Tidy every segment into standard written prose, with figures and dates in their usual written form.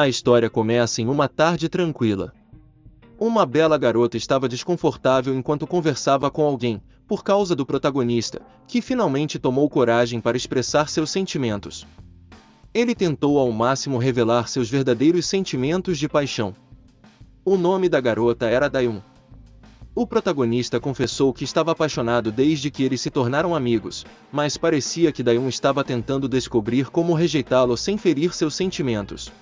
A história começa em uma tarde tranquila. Uma bela garota estava desconfortável enquanto conversava com alguém, por causa do protagonista, que finalmente tomou coragem para expressar seus sentimentos. Ele tentou ao máximo revelar seus verdadeiros sentimentos de paixão. O nome da garota era Dayun. O protagonista confessou que estava apaixonado desde que eles se tornaram amigos, mas parecia que Dayun estava tentando descobrir como rejeitá-lo sem ferir seus sentimentos.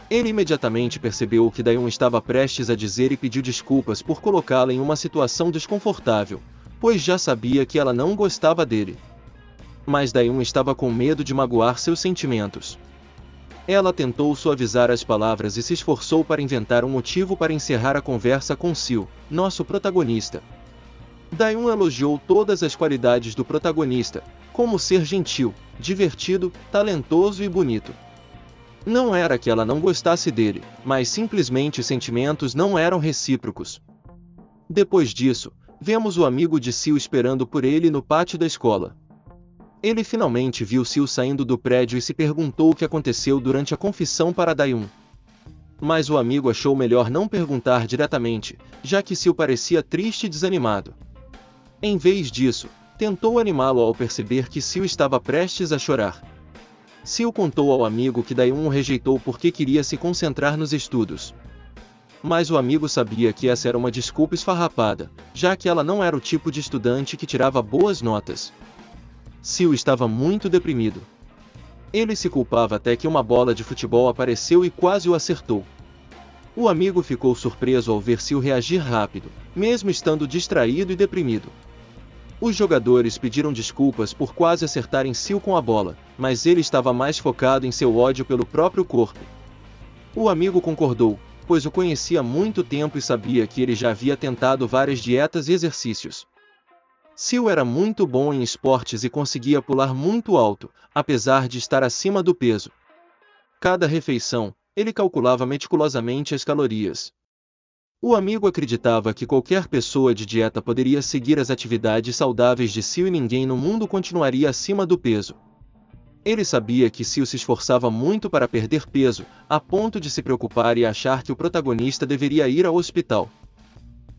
Ele imediatamente percebeu o que Dayun estava prestes a dizer e pediu desculpas por colocá-la em uma situação desconfortável, pois já sabia que ela não gostava dele. Mas Dayun estava com medo de magoar seus sentimentos. Ela tentou suavizar as palavras e se esforçou para inventar um motivo para encerrar a conversa com Sil, nosso protagonista. Dayun elogiou todas as qualidades do protagonista, como ser gentil, divertido, talentoso e bonito. Não era que ela não gostasse dele, mas simplesmente os sentimentos não eram recíprocos. Depois disso, vemos o amigo de Sil esperando por ele no pátio da escola. Ele finalmente viu Sil saindo do prédio e se perguntou o que aconteceu durante a confissão para Dayun. Mas o amigo achou melhor não perguntar diretamente, já que Sil parecia triste e desanimado. Em vez disso, tentou animá-lo ao perceber que Sil estava prestes a chorar. Sil contou ao amigo que Dayun o rejeitou porque queria se concentrar nos estudos. Mas o amigo sabia que essa era uma desculpa esfarrapada, já que ela não era o tipo de estudante que tirava boas notas. Sil estava muito deprimido. Ele se culpava até que uma bola de futebol apareceu e quase o acertou. O amigo ficou surpreso ao ver Sil reagir rápido, mesmo estando distraído e deprimido. Os jogadores pediram desculpas por quase acertarem Sil com a bola, mas ele estava mais focado em seu ódio pelo próprio corpo. O amigo concordou, pois o conhecia há muito tempo e sabia que ele já havia tentado várias dietas e exercícios. Sil era muito bom em esportes e conseguia pular muito alto, apesar de estar acima do peso. Cada refeição, ele calculava meticulosamente as calorias. O amigo acreditava que qualquer pessoa de dieta poderia seguir as atividades saudáveis de Sil e ninguém no mundo continuaria acima do peso. Ele sabia que Sil se esforçava muito para perder peso, a ponto de se preocupar e achar que o protagonista deveria ir ao hospital.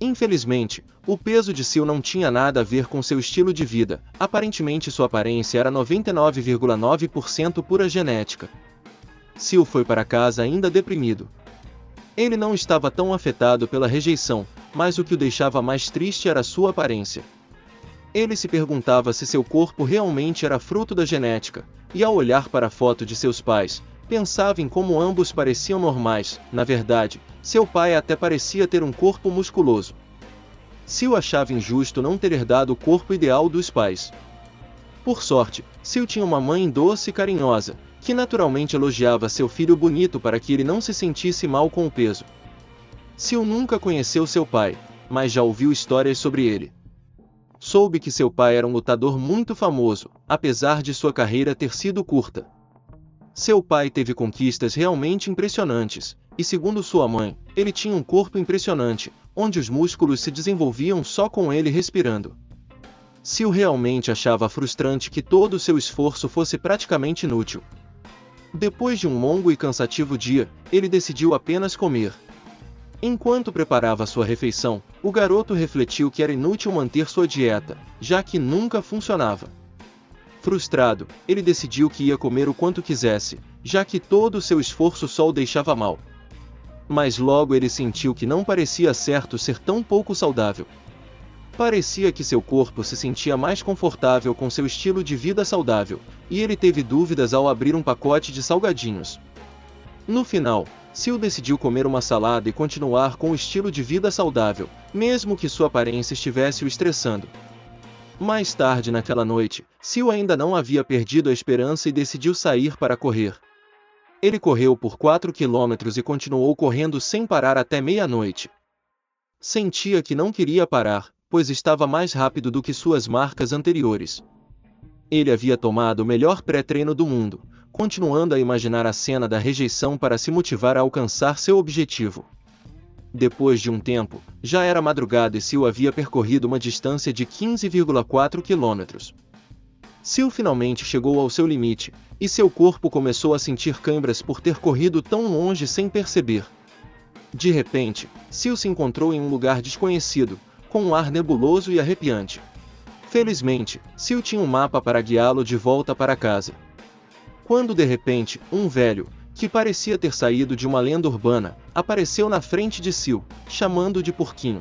Infelizmente, o peso de Sil não tinha nada a ver com seu estilo de vida, aparentemente sua aparência era 99,9% pura genética. Sil foi para casa ainda deprimido. Ele não estava tão afetado pela rejeição, mas o que o deixava mais triste era sua aparência. Ele se perguntava se seu corpo realmente era fruto da genética, e ao olhar para a foto de seus pais, pensava em como ambos pareciam normais. Na verdade, seu pai até parecia ter um corpo musculoso. Sil achava injusto não ter herdado o corpo ideal dos pais. Por sorte, Sil tinha uma mãe doce e carinhosa, que naturalmente elogiava seu filho bonito para que ele não se sentisse mal com o peso. Sil nunca conheceu seu pai, mas já ouviu histórias sobre ele. Soube que seu pai era um lutador muito famoso, apesar de sua carreira ter sido curta. Seu pai teve conquistas realmente impressionantes, e segundo sua mãe, ele tinha um corpo impressionante, onde os músculos se desenvolviam só com ele respirando. Sil realmente achava frustrante que todo o seu esforço fosse praticamente inútil. Depois de um longo e cansativo dia, ele decidiu apenas comer. Enquanto preparava sua refeição, o garoto refletiu que era inútil manter sua dieta, já que nunca funcionava. Frustrado, ele decidiu que ia comer o quanto quisesse, já que todo o seu esforço só o deixava mal. Mas logo ele sentiu que não parecia certo ser tão pouco saudável. Parecia que seu corpo se sentia mais confortável com seu estilo de vida saudável, e ele teve dúvidas ao abrir um pacote de salgadinhos. No final, Sil decidiu comer uma salada e continuar com o estilo de vida saudável, mesmo que sua aparência estivesse o estressando. Mais tarde naquela noite, Sil ainda não havia perdido a esperança e decidiu sair para correr. Ele correu por 4 quilômetros e continuou correndo sem parar até meia-noite. Sentia que não queria parar, pois estava mais rápido do que suas marcas anteriores. Ele havia tomado o melhor pré-treino do mundo, continuando a imaginar a cena da rejeição para se motivar a alcançar seu objetivo. Depois de um tempo, já era madrugada e Sil havia percorrido uma distância de 15,4 quilômetros. Sil finalmente chegou ao seu limite, e seu corpo começou a sentir câimbras por ter corrido tão longe sem perceber. De repente, Sil se encontrou em um lugar desconhecido, com um ar nebuloso e arrepiante. Felizmente, Sil tinha um mapa para guiá-lo de volta para casa. Quando de repente, um velho, que parecia ter saído de uma lenda urbana, apareceu na frente de Sil, chamando de Porquinho.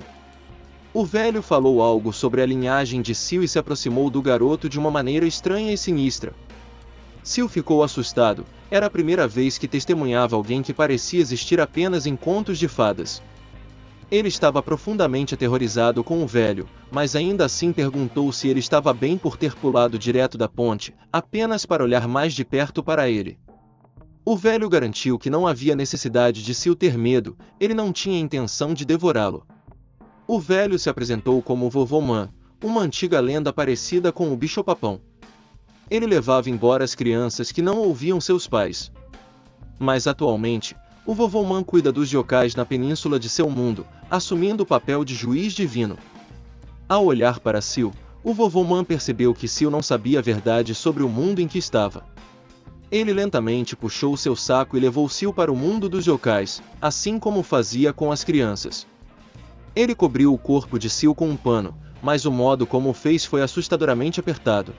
O velho falou algo sobre a linhagem de Sil e se aproximou do garoto de uma maneira estranha e sinistra. Sil ficou assustado, era a primeira vez que testemunhava alguém que parecia existir apenas em contos de fadas. Ele estava profundamente aterrorizado com o velho, mas ainda assim perguntou se ele estava bem por ter pulado direto da ponte, apenas para olhar mais de perto para ele. O velho garantiu que não havia necessidade de Sil ter medo, ele não tinha intenção de devorá-lo. O velho se apresentou como Vovô Man, uma antiga lenda parecida com o bicho-papão. Ele levava embora as crianças que não ouviam seus pais. Mas atualmente, o Vovô Man cuida dos yokais na península de seu mundo, assumindo o papel de juiz divino. Ao olhar para Sil, o Vovô Man percebeu que Sil não sabia a verdade sobre o mundo em que estava. Ele lentamente puxou seu saco e levou Sil para o mundo dos yokais, assim como fazia com as crianças. Ele cobriu o corpo de Sil com um pano, mas o modo como o fez foi assustadoramente apertado.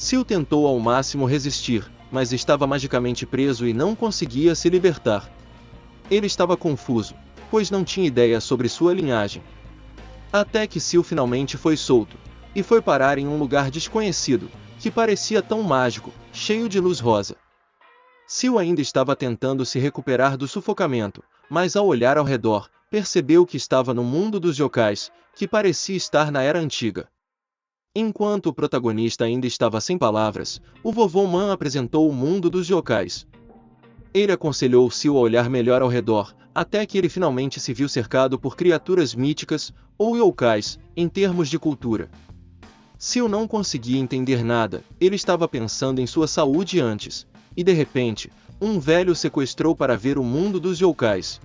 Sil tentou ao máximo resistir, mas estava magicamente preso e não conseguia se libertar. Ele estava confuso, pois não tinha ideia sobre sua linhagem. Até que Sil finalmente foi solto, e foi parar em um lugar desconhecido, que parecia tão mágico, cheio de luz rosa. Sil ainda estava tentando se recuperar do sufocamento, mas ao olhar ao redor, percebeu que estava no mundo dos yokais, que parecia estar na Era Antiga. Enquanto o protagonista ainda estava sem palavras, o Vovô Man apresentou o mundo dos yokais. Ele aconselhou Sil a olhar melhor ao redor, até que ele finalmente se viu cercado por criaturas míticas, ou yokais, em termos de cultura. Sil não conseguia entender nada, ele estava pensando em sua saúde antes, e de repente, um velho o sequestrou para ver o mundo dos yokais.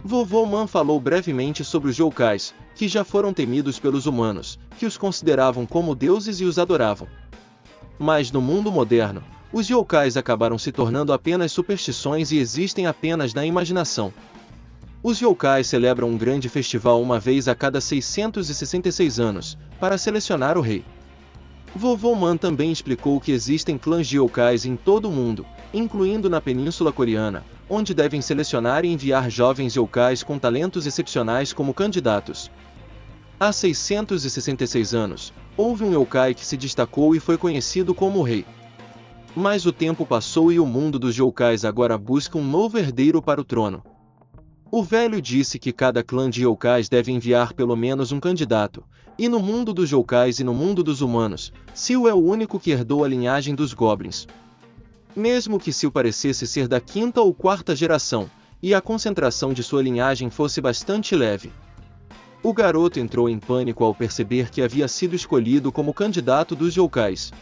Vovô Man falou brevemente sobre os yokais, que já foram temidos pelos humanos, que os consideravam como deuses e os adoravam. Mas no mundo moderno, os yokais acabaram se tornando apenas superstições e existem apenas na imaginação. Os yokais celebram um grande festival uma vez a cada 666 anos, para selecionar o rei. Vovô Man também explicou que existem clãs de yokais em todo o mundo, incluindo na Península Coreana, onde devem selecionar e enviar jovens yokais com talentos excepcionais como candidatos. Há 666 anos, houve um yokai que se destacou e foi conhecido como o rei. Mas o tempo passou e o mundo dos yokais agora busca um novo herdeiro para o trono. O velho disse que cada clã de yokais deve enviar pelo menos um candidato, e no mundo dos yokais e no mundo dos humanos, Sil é o único que herdou a linhagem dos goblins. Mesmo que Sil parecesse ser da quinta ou quarta geração, e a concentração de sua linhagem fosse bastante leve. O garoto entrou em pânico ao perceber que havia sido escolhido como candidato dos yokais.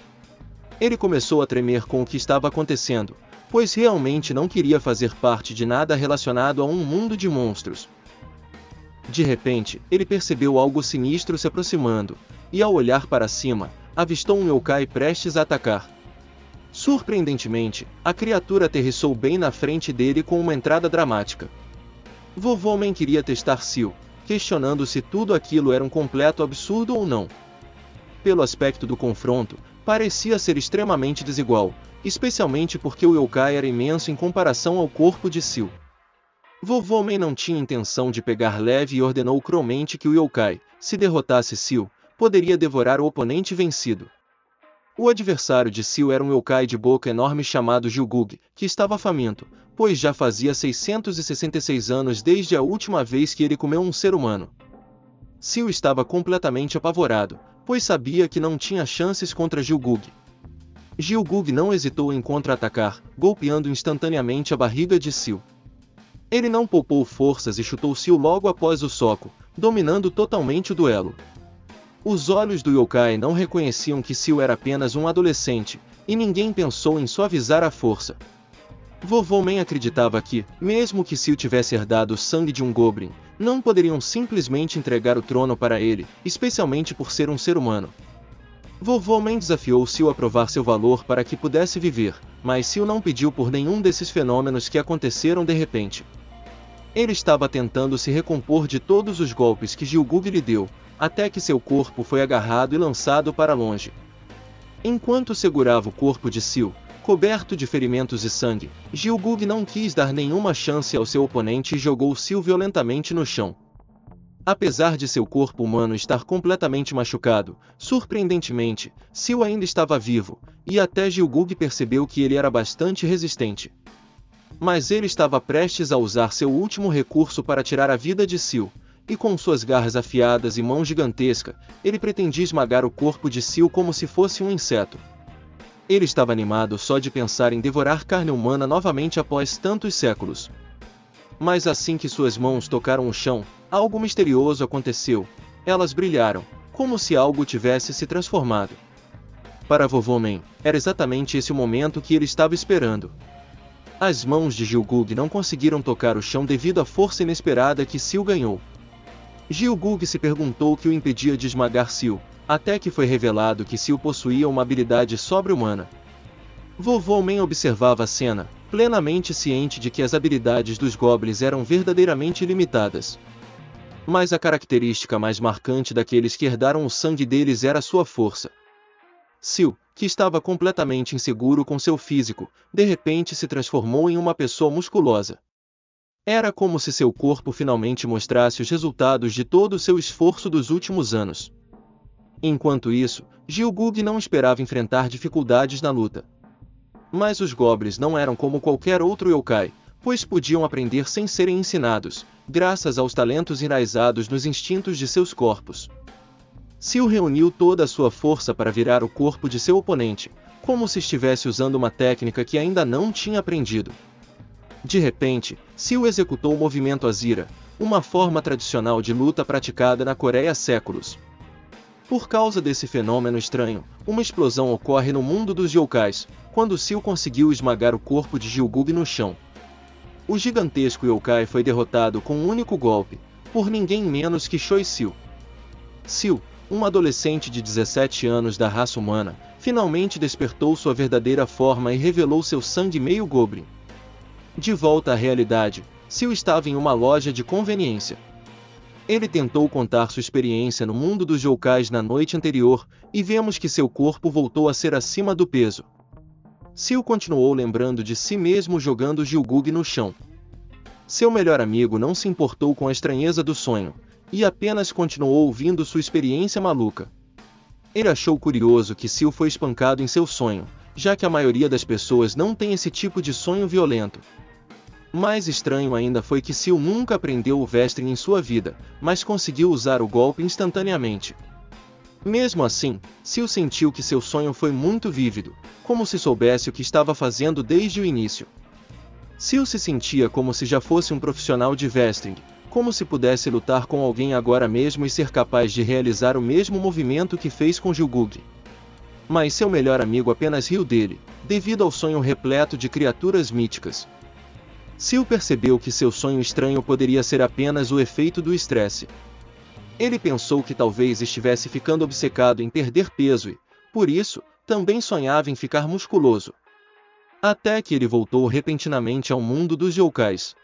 Ele começou a tremer com o que estava acontecendo, pois realmente não queria fazer parte de nada relacionado a um mundo de monstros. De repente, ele percebeu algo sinistro se aproximando, e ao olhar para cima, avistou um yokai prestes a atacar. Surpreendentemente, a criatura aterrissou bem na frente dele com uma entrada dramática. Vovô Man queria testar Sil, questionando se tudo aquilo era um completo absurdo ou não. Pelo aspecto do confronto, parecia ser extremamente desigual, especialmente porque o yokai era imenso em comparação ao corpo de Sil. Vovô Man não tinha intenção de pegar leve e ordenou cruelmente que o yokai, se derrotasse Sil, poderia devorar o oponente vencido. O adversário de Sil era um yokai de boca enorme chamado Jilgug, que estava faminto, pois já fazia 666 anos desde a última vez que ele comeu um ser humano. Sil estava completamente apavorado, pois sabia que não tinha chances contra Jilgug. Jilgug não hesitou em contra-atacar, golpeando instantaneamente a barriga de Sil. Ele não poupou forças e chutou Sil logo após o soco, dominando totalmente o duelo. Os olhos do yokai não reconheciam que Sil era apenas um adolescente, e ninguém pensou em suavizar a força. Vovô Man acreditava que, mesmo que Sil tivesse herdado o sangue de um goblin, não poderiam simplesmente entregar o trono para ele, especialmente por ser um ser humano. Vovô Men desafiou Sil a provar seu valor para que pudesse viver, mas Sil não pediu por nenhum desses fenômenos que aconteceram de repente. Ele estava tentando se recompor de todos os golpes que Gilgug lhe deu, até que seu corpo foi agarrado e lançado para longe. Enquanto segurava o corpo de Sil, coberto de ferimentos e sangue, Gilgug não quis dar nenhuma chance ao seu oponente e jogou Sil violentamente no chão. Apesar de seu corpo humano estar completamente machucado, surpreendentemente, Sil ainda estava vivo, e até Gilgug percebeu que ele era bastante resistente. Mas ele estava prestes a usar seu último recurso para tirar a vida de Sil, e com suas garras afiadas e mão gigantesca, ele pretendia esmagar o corpo de Sil como se fosse um inseto. Ele estava animado só de pensar em devorar carne humana novamente após tantos séculos. Mas assim que suas mãos tocaram o chão, algo misterioso aconteceu. Elas brilharam, como se algo tivesse se transformado. Para Vovô Men, era exatamente esse o momento que ele estava esperando. As mãos de Gilgug não conseguiram tocar o chão devido à força inesperada que Sil ganhou. Gilgug se perguntou o que o impedia de esmagar Sil, até que foi revelado que Sil possuía uma habilidade sobre-humana. Vovô Men observava a cena, plenamente ciente de que as habilidades dos goblins eram verdadeiramente limitadas. Mas a característica mais marcante daqueles que herdaram o sangue deles era sua força. Sil, que estava completamente inseguro com seu físico, de repente se transformou em uma pessoa musculosa. Era como se seu corpo finalmente mostrasse os resultados de todo o seu esforço dos últimos anos. Enquanto isso, Gilgug não esperava enfrentar dificuldades na luta. Mas os goblins não eram como qualquer outro yokai, pois podiam aprender sem serem ensinados, graças aos talentos enraizados nos instintos de seus corpos. Sil reuniu toda a sua força para virar o corpo de seu oponente, como se estivesse usando uma técnica que ainda não tinha aprendido. De repente, Sil executou o movimento Azira, uma forma tradicional de luta praticada na Coreia há séculos. Por causa desse fenômeno estranho, uma explosão ocorre no mundo dos yokais, quando Sil conseguiu esmagar o corpo de Gilgug no chão. O gigantesco yokai foi derrotado com um único golpe, por ninguém menos que Choi Sil. Sil, uma adolescente de 17 anos da raça humana, finalmente despertou sua verdadeira forma e revelou seu sangue meio goblin. De volta à realidade, Sil estava em uma loja de conveniência. Ele tentou contar sua experiência no mundo dos yokais na noite anterior, e vemos que seu corpo voltou a ser acima do peso. Sil continuou lembrando de si mesmo jogando Gilgug no chão. Seu melhor amigo não se importou com a estranheza do sonho, e apenas continuou ouvindo sua experiência maluca. Ele achou curioso que Sil foi espancado em seu sonho, já que a maioria das pessoas não tem esse tipo de sonho violento. Mais estranho ainda foi que Sil nunca aprendeu o Vestrin em sua vida, mas conseguiu usar o golpe instantaneamente. Mesmo assim, Sil sentiu que seu sonho foi muito vívido, como se soubesse o que estava fazendo desde o início. Sil se sentia como se já fosse um profissional de Vestring, como se pudesse lutar com alguém agora mesmo e ser capaz de realizar o mesmo movimento que fez com Gilgug. Mas seu melhor amigo apenas riu dele, devido ao sonho repleto de criaturas míticas. Sil percebeu que seu sonho estranho poderia ser apenas o efeito do estresse. Ele pensou que talvez estivesse ficando obcecado em perder peso e, por isso, também sonhava em ficar musculoso. Até que ele voltou repentinamente ao mundo dos yokais.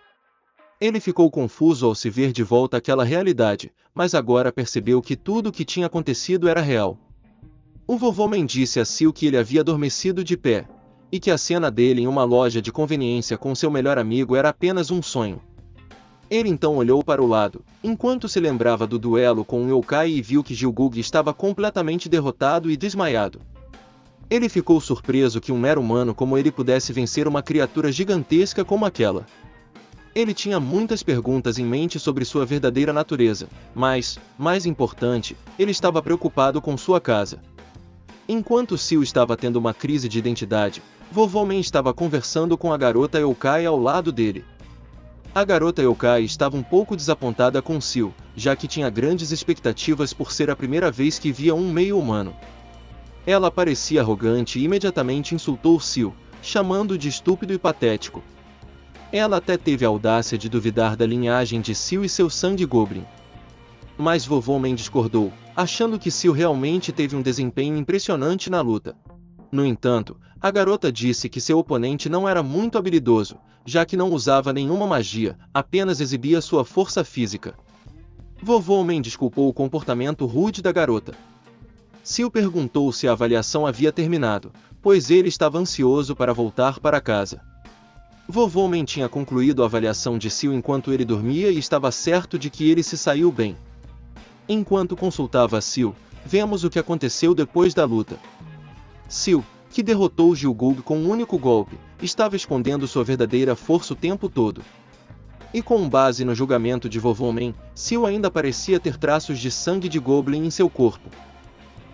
Ele ficou confuso ao se ver de volta àquela realidade, mas agora percebeu que tudo o que tinha acontecido era real. O vovô Men disse a Sil que ele havia adormecido de pé, e que a cena dele em uma loja de conveniência com seu melhor amigo era apenas um sonho. Ele então olhou para o lado, enquanto se lembrava do duelo com o yokai e viu que Gilgug estava completamente derrotado e desmaiado. Ele ficou surpreso que um mero humano como ele pudesse vencer uma criatura gigantesca como aquela. Ele tinha muitas perguntas em mente sobre sua verdadeira natureza, mas, mais importante, ele estava preocupado com sua casa. Enquanto Sil estava tendo uma crise de identidade, Vovô Men estava conversando com a garota yokai ao lado dele. A garota yokai estava um pouco desapontada com Sil, já que tinha grandes expectativas por ser a primeira vez que via um meio-humano. Ela parecia arrogante e imediatamente insultou Sil, chamando-o de estúpido e patético. Ela até teve a audácia de duvidar da linhagem de Sil e seu sangue goblin. Mas vovô Men discordou, achando que Sil realmente teve um desempenho impressionante na luta. No entanto, a garota disse que seu oponente não era muito habilidoso, já que não usava nenhuma magia, apenas exibia sua força física. Vovô Men desculpou o comportamento rude da garota. Sil perguntou se a avaliação havia terminado, pois ele estava ansioso para voltar para casa. Vovô Men tinha concluído a avaliação de Sil enquanto ele dormia e estava certo de que ele se saiu bem. Enquanto consultava Sil, vemos o que aconteceu depois da luta. Sil, que derrotou Gilgug com um único golpe, estava escondendo sua verdadeira força o tempo todo. E com base no julgamento de Vovô Men, Sil ainda parecia ter traços de sangue de Goblin em seu corpo.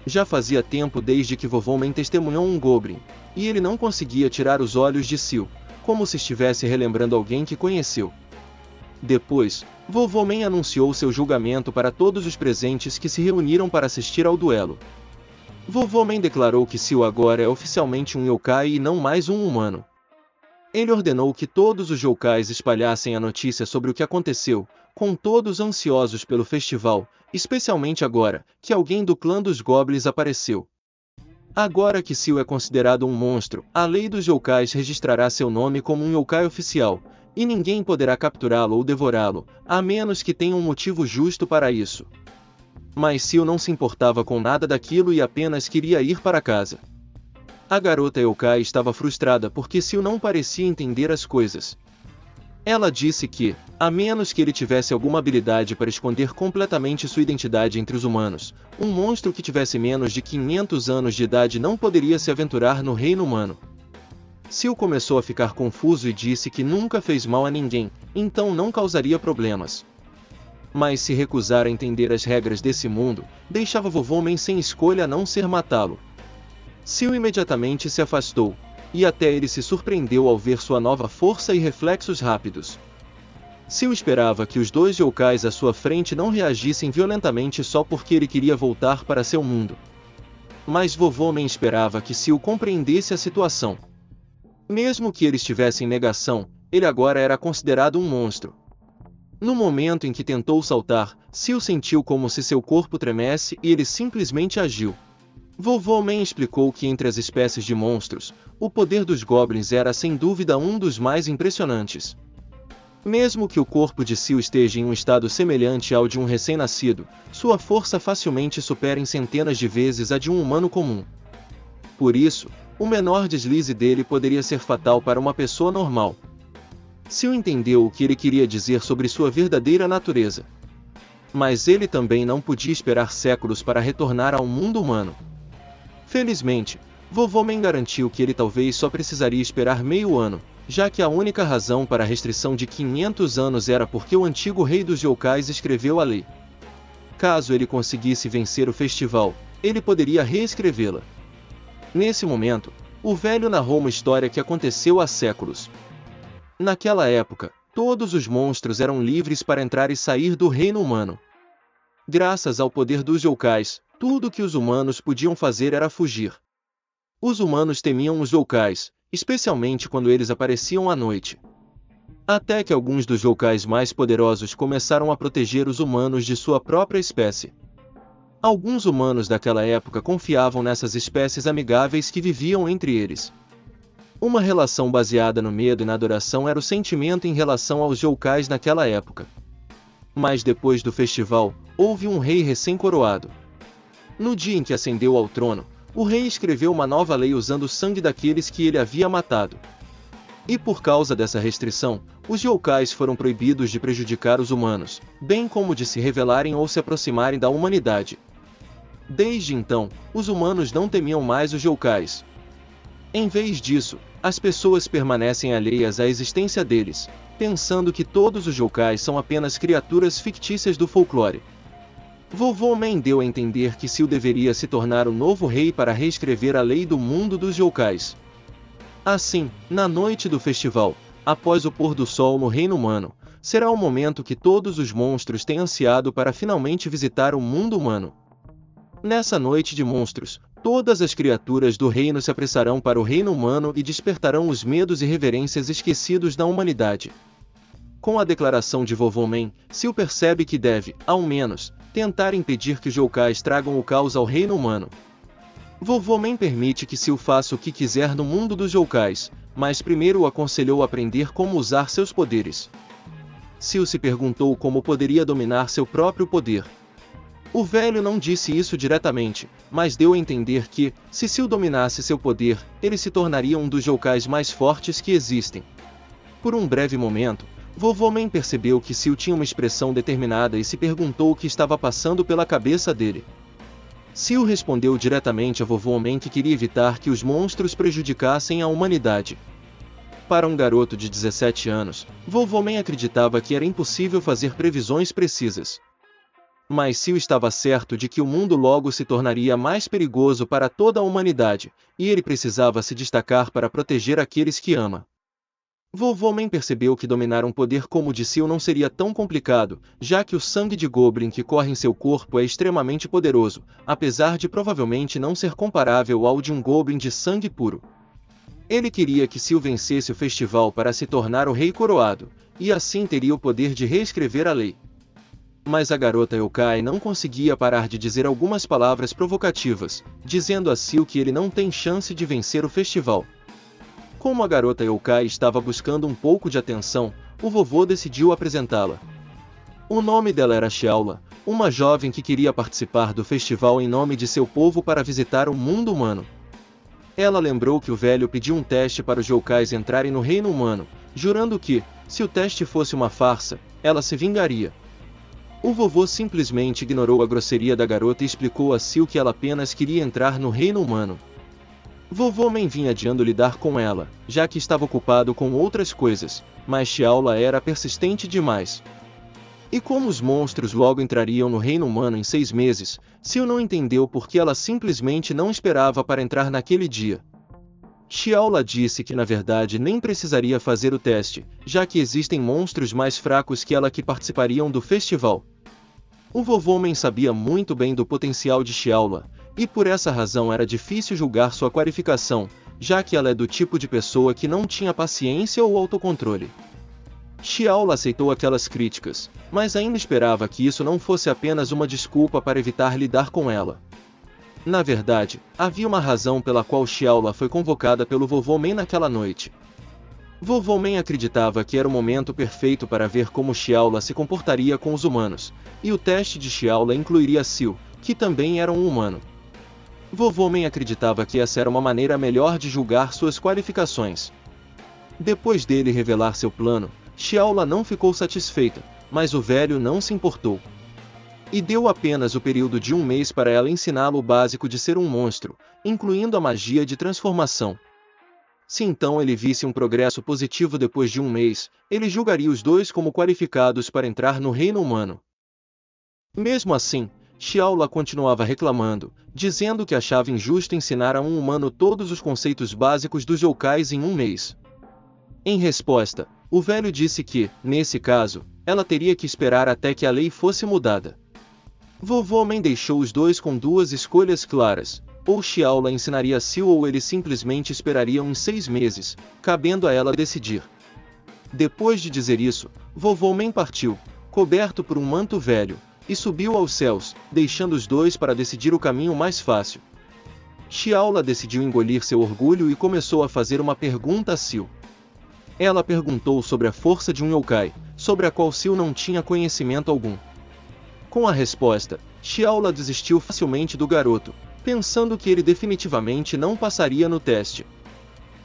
Já fazia tempo desde que Vovô Men testemunhou um Goblin, e ele não conseguia tirar os olhos de Sil, como se estivesse relembrando alguém que conheceu. Depois, Vovô Men anunciou seu julgamento para todos os presentes que se reuniram para assistir ao duelo. Vovô Men declarou que Sil agora é oficialmente um yokai e não mais um humano. Ele ordenou que todos os yokais espalhassem a notícia sobre o que aconteceu, com todos ansiosos pelo festival, especialmente agora que alguém do clã dos Goblins apareceu. Agora que Sil é considerado um monstro, a lei dos yokais registrará seu nome como um yokai oficial, e ninguém poderá capturá-lo ou devorá-lo, a menos que tenha um motivo justo para isso. Mas Sil não se importava com nada daquilo e apenas queria ir para casa. A garota yokai estava frustrada porque Sil não parecia entender as coisas. Ela disse que, a menos que ele tivesse alguma habilidade para esconder completamente sua identidade entre os humanos, um monstro que tivesse menos de 500 anos de idade não poderia se aventurar no reino humano. Sil começou a ficar confuso e disse que nunca fez mal a ninguém, então não causaria problemas. Mas se recusar a entender as regras desse mundo, deixava Vovô Men sem escolha a não ser matá-lo. Sil imediatamente se afastou, e até ele se surpreendeu ao ver sua nova força e reflexos rápidos. Sil esperava que os dois yokais à sua frente não reagissem violentamente só porque ele queria voltar para seu mundo. Mas Vovô Men esperava que Sil compreendesse a situação. Mesmo que ele estivesse em negação, ele agora era considerado um monstro. No momento em que tentou saltar, Sil sentiu como se seu corpo tremesse e ele simplesmente agiu. Vovô Men explicou que entre as espécies de monstros, o poder dos Goblins era sem dúvida um dos mais impressionantes. Mesmo que o corpo de Sil esteja em um estado semelhante ao de um recém-nascido, sua força facilmente supera em centenas de vezes a de um humano comum. Por isso, o menor deslize dele poderia ser fatal para uma pessoa normal. Sil entendeu o que ele queria dizer sobre sua verdadeira natureza. Mas ele também não podia esperar séculos para retornar ao mundo humano. Felizmente, Vovô Men garantiu que ele talvez só precisaria esperar meio ano, já que a única razão para a restrição de 500 anos era porque o antigo rei dos yokais escreveu a lei. Caso ele conseguisse vencer o festival, ele poderia reescrevê-la. Nesse momento, o velho narrou uma história que aconteceu há séculos. Naquela época, todos os monstros eram livres para entrar e sair do reino humano. Graças ao poder dos yokais, tudo que os humanos podiam fazer era fugir. Os humanos temiam os yokais, especialmente quando eles apareciam à noite. Até que alguns dos yokais mais poderosos começaram a proteger os humanos de sua própria espécie. Alguns humanos daquela época confiavam nessas espécies amigáveis que viviam entre eles. Uma relação baseada no medo e na adoração era o sentimento em relação aos yokais naquela época. Mas depois do festival, houve um rei recém-coroado. No dia em que ascendeu ao trono, o rei escreveu uma nova lei usando o sangue daqueles que ele havia matado. E por causa dessa restrição, os yokais foram proibidos de prejudicar os humanos, bem como de se revelarem ou se aproximarem da humanidade. Desde então, os humanos não temiam mais os yokais. Em vez disso, as pessoas permanecem alheias à existência deles, pensando que todos os yokais são apenas criaturas fictícias do folclore. Vovô Men deu a entender que Sil deveria se tornar o novo rei para reescrever a lei do mundo dos yokais. Assim, na noite do festival, após o pôr do sol no reino humano, será o momento que todos os monstros têm ansiado para finalmente visitar o mundo humano. Nessa noite de monstros, todas as criaturas do reino se apressarão para o reino humano e despertarão os medos e reverências esquecidos da humanidade. Com a declaração de Vovô Men, Sil percebe que deve, ao menos, tentar impedir que os youkais tragam o caos ao reino humano. Vovô Men permite que Sil faça o que quiser no mundo dos youkais, mas primeiro o aconselhou a aprender como usar seus poderes. Sil se perguntou como poderia dominar seu próprio poder. O velho não disse isso diretamente, mas deu a entender que, se Sil dominasse seu poder, ele se tornaria um dos youkais mais fortes que existem. Por um breve momento, Vovô Men percebeu que Sil tinha uma expressão determinada e se perguntou o que estava passando pela cabeça dele. Sil respondeu diretamente a Vovô Men que queria evitar que os monstros prejudicassem a humanidade. Para um garoto de 17 anos, Vovô Men acreditava que era impossível fazer previsões precisas. Mas Sil estava certo de que o mundo logo se tornaria mais perigoso para toda a humanidade, e ele precisava se destacar para proteger aqueles que ama. Vovô Men percebeu que dominar um poder como o de Sil não seria tão complicado, já que o sangue de Goblin que corre em seu corpo é extremamente poderoso, apesar de provavelmente não ser comparável ao de um Goblin de sangue puro. Ele queria que Sil vencesse o festival para se tornar o rei coroado, e assim teria o poder de reescrever a lei. Mas a garota yokai não conseguia parar de dizer algumas palavras provocativas, dizendo a Sil que ele não tem chance de vencer o festival. Como a garota yokai estava buscando um pouco de atenção, o vovô decidiu apresentá-la. O nome dela era Xiaola, uma jovem que queria participar do festival em nome de seu povo para visitar o mundo humano. Ela lembrou que o velho pediu um teste para os youkais entrarem no reino humano, jurando que, se o teste fosse uma farsa, ela se vingaria. O vovô simplesmente ignorou a grosseria da garota e explicou a Sil que ela apenas queria entrar no reino humano. Vovô Men vinha adiando lidar com ela, já que estava ocupado com outras coisas, mas Xiaola era persistente demais. E como os monstros logo entrariam no reino humano em 6 meses, Sil não entendeu por que ela simplesmente não esperava para entrar naquele dia. Xiaola disse que na verdade nem precisaria fazer o teste, já que existem monstros mais fracos que ela que participariam do festival. O vovô Men sabia muito bem do potencial de Xiaola, e por essa razão era difícil julgar sua qualificação, já que ela é do tipo de pessoa que não tinha paciência ou autocontrole. Xiaola aceitou aquelas críticas, mas ainda esperava que isso não fosse apenas uma desculpa para evitar lidar com ela. Na verdade, havia uma razão pela qual Xiaola foi convocada pelo Vovô Men naquela noite. Vovô Men acreditava que era o momento perfeito para ver como Xiaola se comportaria com os humanos, e o teste de Xiaola incluiria Sil, que também era um humano. Vovô Men acreditava que essa era uma maneira melhor de julgar suas qualificações. Depois dele revelar seu plano, Xiaola não ficou satisfeita, mas o velho não se importou. E deu apenas o período de 1 mês para ela ensiná-lo o básico de ser um monstro, incluindo a magia de transformação. Se então ele visse um progresso positivo depois de 1 mês, ele julgaria os dois como qualificados para entrar no reino humano. Mesmo assim, Xiaola continuava reclamando, dizendo que achava injusto ensinar a um humano todos os conceitos básicos dos youkais em 1 mês. Em resposta, o velho disse que, nesse caso, ela teria que esperar até que a lei fosse mudada. Vovô Men deixou os dois com 2 escolhas claras: ou Xiaola ensinaria Sil ou eles simplesmente esperariam em 6 meses, cabendo a ela decidir. Depois de dizer isso, Vovô Men partiu, coberto por um manto velho, e subiu aos céus, deixando os dois para decidir o caminho mais fácil. Xiaola decidiu engolir seu orgulho e começou a fazer uma pergunta a Sil. Ela perguntou sobre a força de um yokai, sobre a qual Sil não tinha conhecimento algum. Com a resposta, Xiaola desistiu facilmente do garoto, pensando que ele definitivamente não passaria no teste.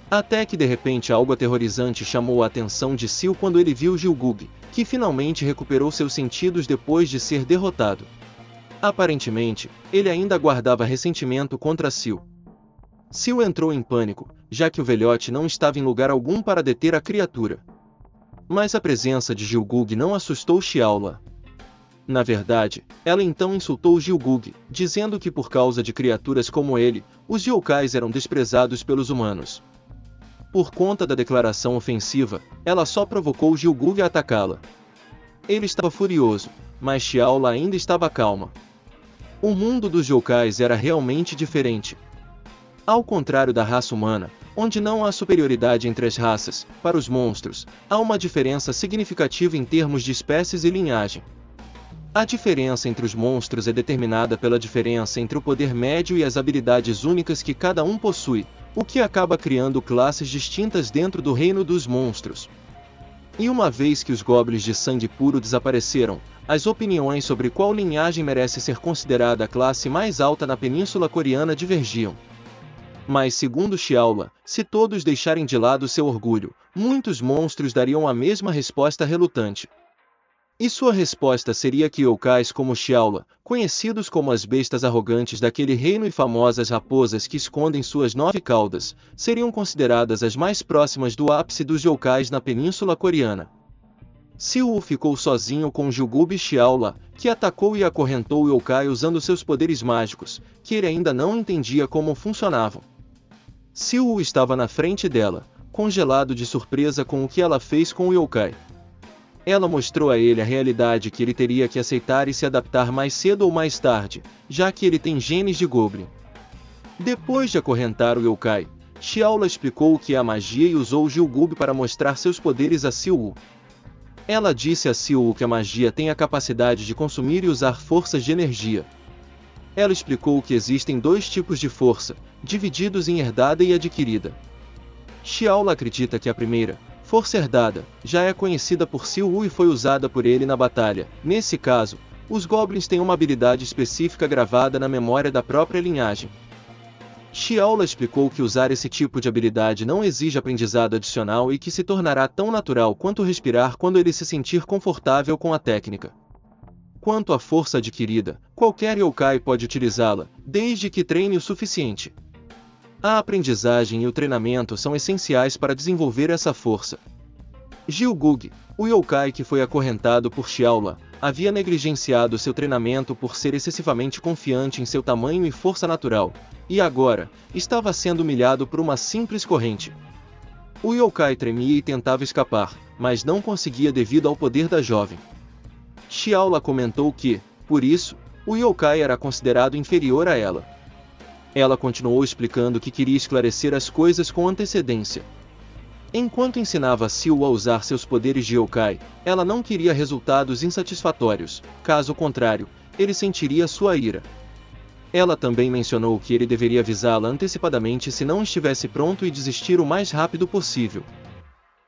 Até que de repente algo aterrorizante chamou a atenção de Sil quando ele viu Gilgug, que finalmente recuperou seus sentidos depois de ser derrotado. Aparentemente, ele ainda guardava ressentimento contra Sil. Sil entrou em pânico, já que o velhote não estava em lugar algum para deter a criatura. Mas a presença de Gilgug não assustou Xiaola. Na verdade, ela então insultou Gilgug, dizendo que por causa de criaturas como ele, os youkais eram desprezados pelos humanos. Por conta da declaração ofensiva, ela só provocou Gilgug a atacá-la. Ele estava furioso, mas Xiaola ainda estava calma. O mundo dos youkais era realmente diferente. Ao contrário da raça humana, Onde não há superioridade entre as raças, para os monstros, há uma diferença significativa em termos de espécies e linhagem. A diferença entre os monstros é determinada pela diferença entre o poder médio e as habilidades únicas que cada um possui, o que acaba criando classes distintas dentro do reino dos monstros. E uma vez que os goblins de sangue puro desapareceram, as opiniões sobre qual linhagem merece ser considerada a classe mais alta na Península Coreana divergiam. Mas segundo Xiaola, se todos deixarem de lado seu orgulho, muitos monstros dariam a mesma resposta relutante. E sua resposta seria que yokais como Xiaola, conhecidos como as bestas arrogantes daquele reino e famosas raposas que escondem suas 9 caudas, seriam consideradas as mais próximas do ápice dos yokais na Península Coreana. Siwoo ficou sozinho com Jilgub Xiaola, que atacou e acorrentou o yokai usando seus poderes mágicos, que ele ainda não entendia como funcionavam. Siwoo estava na frente dela, congelado de surpresa com o que ela fez com o yokai. Ela mostrou a ele a realidade que ele teria que aceitar e se adaptar mais cedo ou mais tarde, já que ele tem genes de Goblin. Depois de acorrentar o yokai, Xiaola explicou o que é a magia e usou o Jilgub para mostrar seus poderes a Siwoo. Ela disse a Siwoo que a magia tem a capacidade de consumir e usar forças de energia. Ela explicou que existem 2 tipos de força, divididos em herdada e adquirida. Xiaola acredita que a primeira, força herdada, já é conhecida por Siwoo e foi usada por ele na batalha. Nesse caso, os goblins têm uma habilidade específica gravada na memória da própria linhagem. Xiaola explicou que usar esse tipo de habilidade não exige aprendizado adicional e que se tornará tão natural quanto respirar quando ele se sentir confortável com a técnica. Quanto à força adquirida, qualquer yokai pode utilizá-la, desde que treine o suficiente. A aprendizagem e o treinamento são essenciais para desenvolver essa força. Jilgub, o yokai que foi acorrentado por Xiaola, havia negligenciado seu treinamento por ser excessivamente confiante em seu tamanho e força natural, e agora, estava sendo humilhado por uma simples corrente. O yokai tremia e tentava escapar, mas não conseguia devido ao poder da jovem. Xiaola comentou que, por isso, o yokai era considerado inferior a ela. Ela continuou explicando que queria esclarecer as coisas com antecedência. Enquanto ensinava Siwoo a usar seus poderes de yokai, ela não queria resultados insatisfatórios, caso contrário, ele sentiria sua ira. Ela também mencionou que ele deveria avisá-la antecipadamente se não estivesse pronto e desistir o mais rápido possível.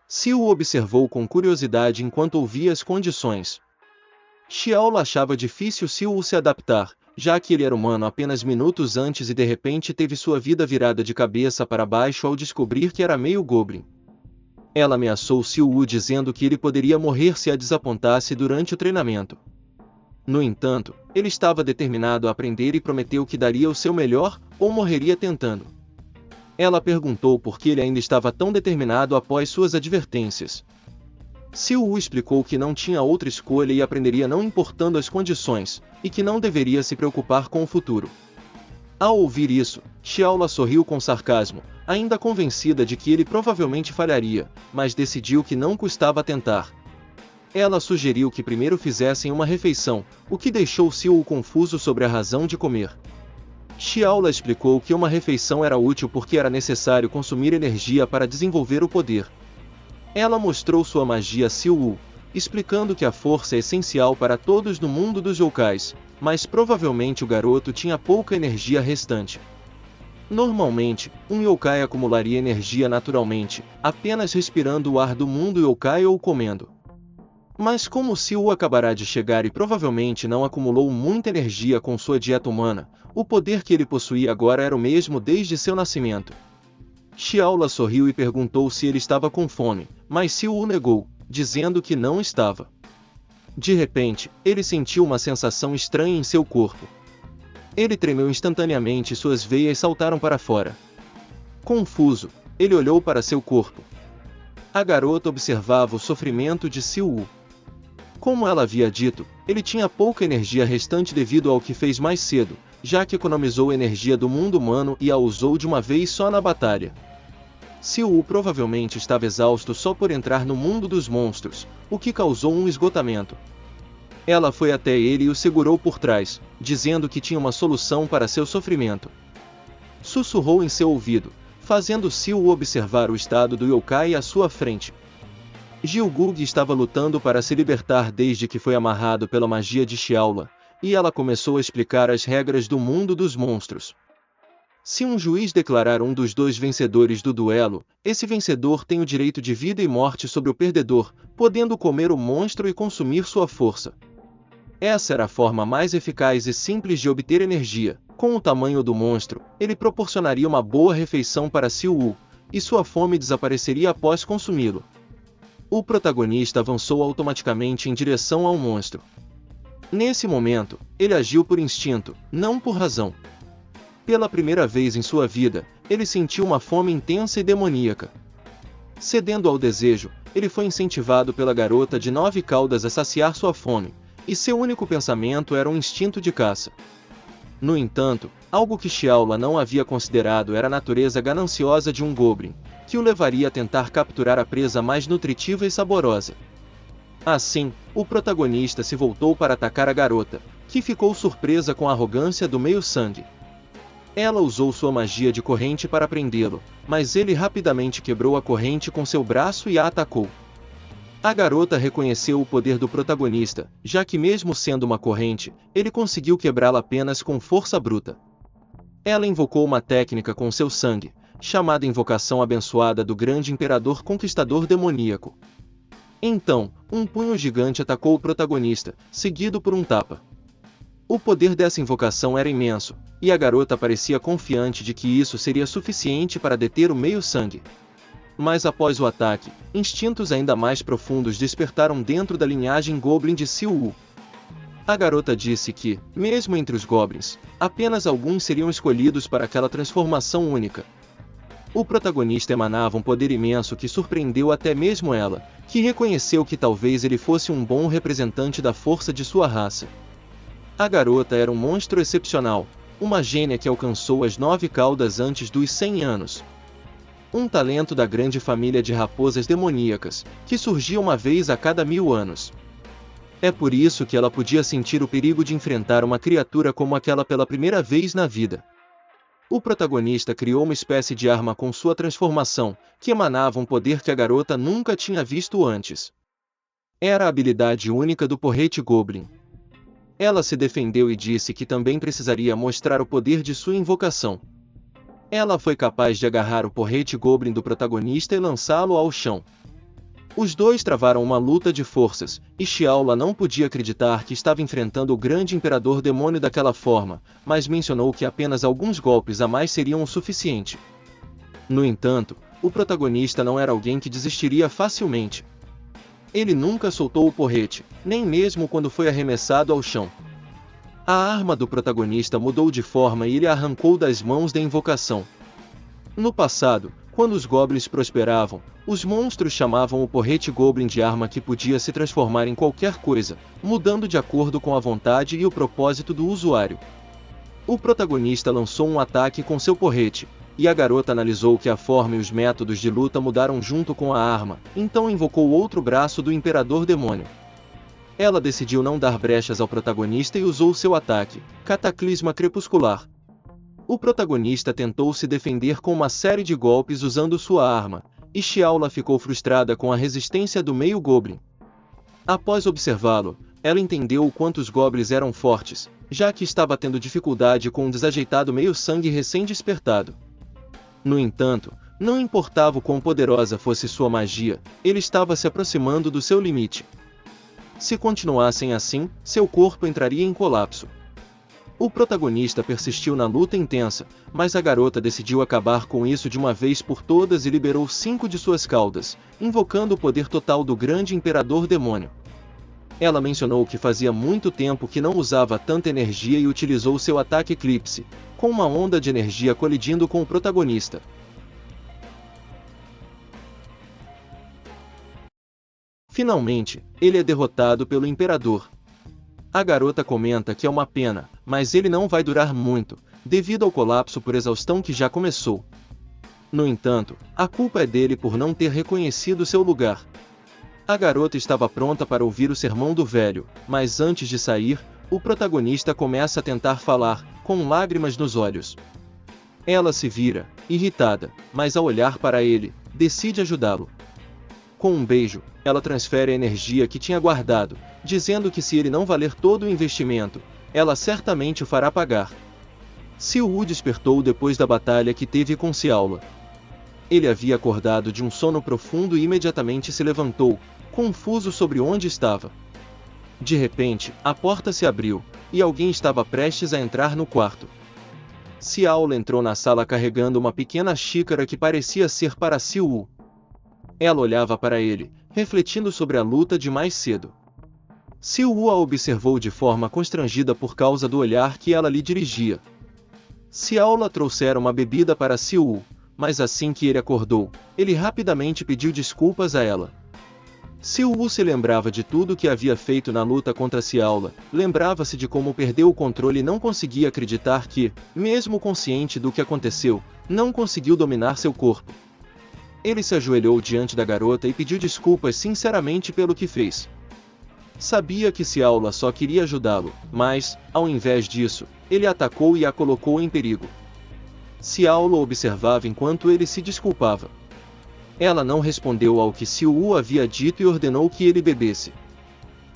Siwoo observou com curiosidade enquanto ouvia as condições. Xiaola achava difícil Siwoo se adaptar, já que ele era humano apenas minutos antes e de repente teve sua vida virada de cabeça para baixo ao descobrir que era meio Goblin. Ela ameaçou Siwoo dizendo que ele poderia morrer se a desapontasse durante o treinamento. No entanto, ele estava determinado a aprender e prometeu que daria o seu melhor, ou morreria tentando. Ela perguntou por que ele ainda estava tão determinado após suas advertências. Siwoo explicou que não tinha outra escolha e aprenderia não importando as condições, e que não deveria se preocupar com o futuro. Ao ouvir isso, Xiaola sorriu com sarcasmo, ainda convencida de que ele provavelmente falharia, mas decidiu que não custava tentar. Ela sugeriu que primeiro fizessem uma refeição, o que deixou Siwoo confuso sobre a razão de comer. Xiaola explicou que uma refeição era útil porque era necessário consumir energia para desenvolver o poder. Ela mostrou sua magia a Siwoo, explicando que a força é essencial para todos no mundo dos yokais, mas provavelmente o garoto tinha pouca energia restante. Normalmente, um yokai acumularia energia naturalmente, apenas respirando o ar do mundo yokai ou comendo. Mas como Siwoo acabará de chegar e provavelmente não acumulou muita energia com sua dieta humana, o poder que ele possuía agora era o mesmo desde seu nascimento. Xiaola sorriu e perguntou se ele estava com fome, mas Siwoo negou, dizendo que não estava. De repente, ele sentiu uma sensação estranha em seu corpo. Ele tremeu instantaneamente e suas veias saltaram para fora. Confuso, ele olhou para seu corpo. A garota observava o sofrimento de Siwoo. Como ela havia dito, ele tinha pouca energia restante devido ao que fez mais cedo, já que economizou energia do mundo humano e a usou de uma vez só na batalha. Siwoo provavelmente estava exausto só por entrar no mundo dos monstros, o que causou um esgotamento. Ela foi até ele e o segurou por trás, dizendo que tinha uma solução para seu sofrimento. Sussurrou em seu ouvido, fazendo Siwoo observar o estado do yokai à sua frente. Gilgug estava lutando para se libertar desde que foi amarrado pela magia de Xiaola, e ela começou a explicar as regras do mundo dos monstros. Se um juiz declarar um dos dois vencedores do duelo, esse vencedor tem o direito de vida e morte sobre o perdedor, podendo comer o monstro e consumir sua força. Essa era a forma mais eficaz e simples de obter energia. Com o tamanho do monstro, ele proporcionaria uma boa refeição para Siwoo, e sua fome desapareceria após consumi-lo. O protagonista avançou automaticamente em direção ao monstro. Nesse momento, ele agiu por instinto, não por razão. Pela primeira vez em sua vida, ele sentiu uma fome intensa e demoníaca. Cedendo ao desejo, ele foi incentivado pela garota de 9 caudas a saciar sua fome, e seu único pensamento era um instinto de caça. No entanto, algo que Xiaola não havia considerado era a natureza gananciosa de um goblin, que o levaria a tentar capturar a presa mais nutritiva e saborosa. Assim, o protagonista se voltou para atacar a garota, que ficou surpresa com a arrogância do meio-sangue. Ela usou sua magia de corrente para prendê-lo, mas ele rapidamente quebrou a corrente com seu braço e a atacou. A garota reconheceu o poder do protagonista, já que mesmo sendo uma corrente, ele conseguiu quebrá-la apenas com força bruta. Ela invocou uma técnica com seu sangue, chamada Invocação Abençoada do Grande Imperador Conquistador Demoníaco. Então, um punho gigante atacou o protagonista, seguido por um tapa. O poder dessa invocação era imenso, e a garota parecia confiante de que isso seria suficiente para deter o meio-sangue. Mas após o ataque, instintos ainda mais profundos despertaram dentro da linhagem Goblin de Siwoo. A garota disse que, mesmo entre os Goblins, apenas alguns seriam escolhidos para aquela transformação única. O protagonista emanava um poder imenso que surpreendeu até mesmo ela, que reconheceu que talvez ele fosse um bom representante da força de sua raça. A garota era um monstro excepcional, uma gênia que alcançou as 9 caudas antes dos 100 anos. Um talento da grande família de raposas demoníacas, que surgia uma vez a cada 1000 anos. É por isso que ela podia sentir o perigo de enfrentar uma criatura como aquela pela primeira vez na vida. O protagonista criou uma espécie de arma com sua transformação, que emanava um poder que a garota nunca tinha visto antes. Era a habilidade única do porrete Goblin. Ela se defendeu e disse que também precisaria mostrar o poder de sua invocação. Ela foi capaz de agarrar o porrete Goblin do protagonista e lançá-lo ao chão. Os dois travaram uma luta de forças, e Xiaola não podia acreditar que estava enfrentando o grande imperador demônio daquela forma, mas mencionou que apenas alguns golpes a mais seriam o suficiente. No entanto, o protagonista não era alguém que desistiria facilmente. Ele nunca soltou o porrete, nem mesmo quando foi arremessado ao chão. A arma do protagonista mudou de forma e ele a arrancou das mãos da invocação. No passado, quando os goblins prosperavam, os monstros chamavam o porrete Goblin de arma que podia se transformar em qualquer coisa, mudando de acordo com a vontade e o propósito do usuário. O protagonista lançou um ataque com seu porrete, e a garota analisou que a forma e os métodos de luta mudaram junto com a arma, então invocou outro braço do Imperador Demônio. Ela decidiu não dar brechas ao protagonista e usou seu ataque, Cataclisma Crepuscular. O protagonista tentou se defender com uma série de golpes usando sua arma, e Xiaola ficou frustrada com a resistência do meio Goblin. Após observá-lo, ela entendeu o quanto os goblins eram fortes, já que estava tendo dificuldade com um desajeitado meio-sangue recém-despertado. No entanto, não importava o quão poderosa fosse sua magia, ele estava se aproximando do seu limite. Se continuassem assim, seu corpo entraria em colapso. O protagonista persistiu na luta intensa, mas a garota decidiu acabar com isso de uma vez por todas e liberou 5 de suas caudas, invocando o poder total do grande Imperador Demônio. Ela mencionou que fazia muito tempo que não usava tanta energia e utilizou seu ataque Eclipse, com uma onda de energia colidindo com o protagonista. Finalmente, ele é derrotado pelo Imperador. A garota comenta que é uma pena, mas ele não vai durar muito, devido ao colapso por exaustão que já começou. No entanto, a culpa é dele por não ter reconhecido seu lugar. A garota estava pronta para ouvir o sermão do velho, mas antes de sair, o protagonista começa a tentar falar, com lágrimas nos olhos. Ela se vira, irritada, mas ao olhar para ele, decide ajudá-lo. Com um beijo, ela transfere a energia que tinha guardado, dizendo que se ele não valer todo o investimento, ela certamente o fará pagar. Siwoo despertou depois da batalha que teve com Ciaula. Ele havia acordado de um sono profundo e imediatamente se levantou, confuso sobre onde estava. De repente, a porta se abriu, e alguém estava prestes a entrar no quarto. Ciaula entrou na sala carregando uma pequena xícara que parecia ser para Siwoo. Ela olhava para ele, refletindo sobre a luta de mais cedo. Siwoo a observou de forma constrangida por causa do olhar que ela lhe dirigia. Ciaula trouxera uma bebida para Siwoo, mas assim que ele acordou, ele rapidamente pediu desculpas a ela. Siwoo se lembrava de tudo que havia feito na luta contra Ciaula, lembrava-se de como perdeu o controle e não conseguia acreditar que, mesmo consciente do que aconteceu, não conseguiu dominar seu corpo. Ele se ajoelhou diante da garota e pediu desculpas sinceramente pelo que fez. Sabia que Ciaula só queria ajudá-lo, mas, ao invés disso, ele atacou e a colocou em perigo. Ciaula observava enquanto ele se desculpava. Ela não respondeu ao que Siwoo havia dito e ordenou que ele bebesse.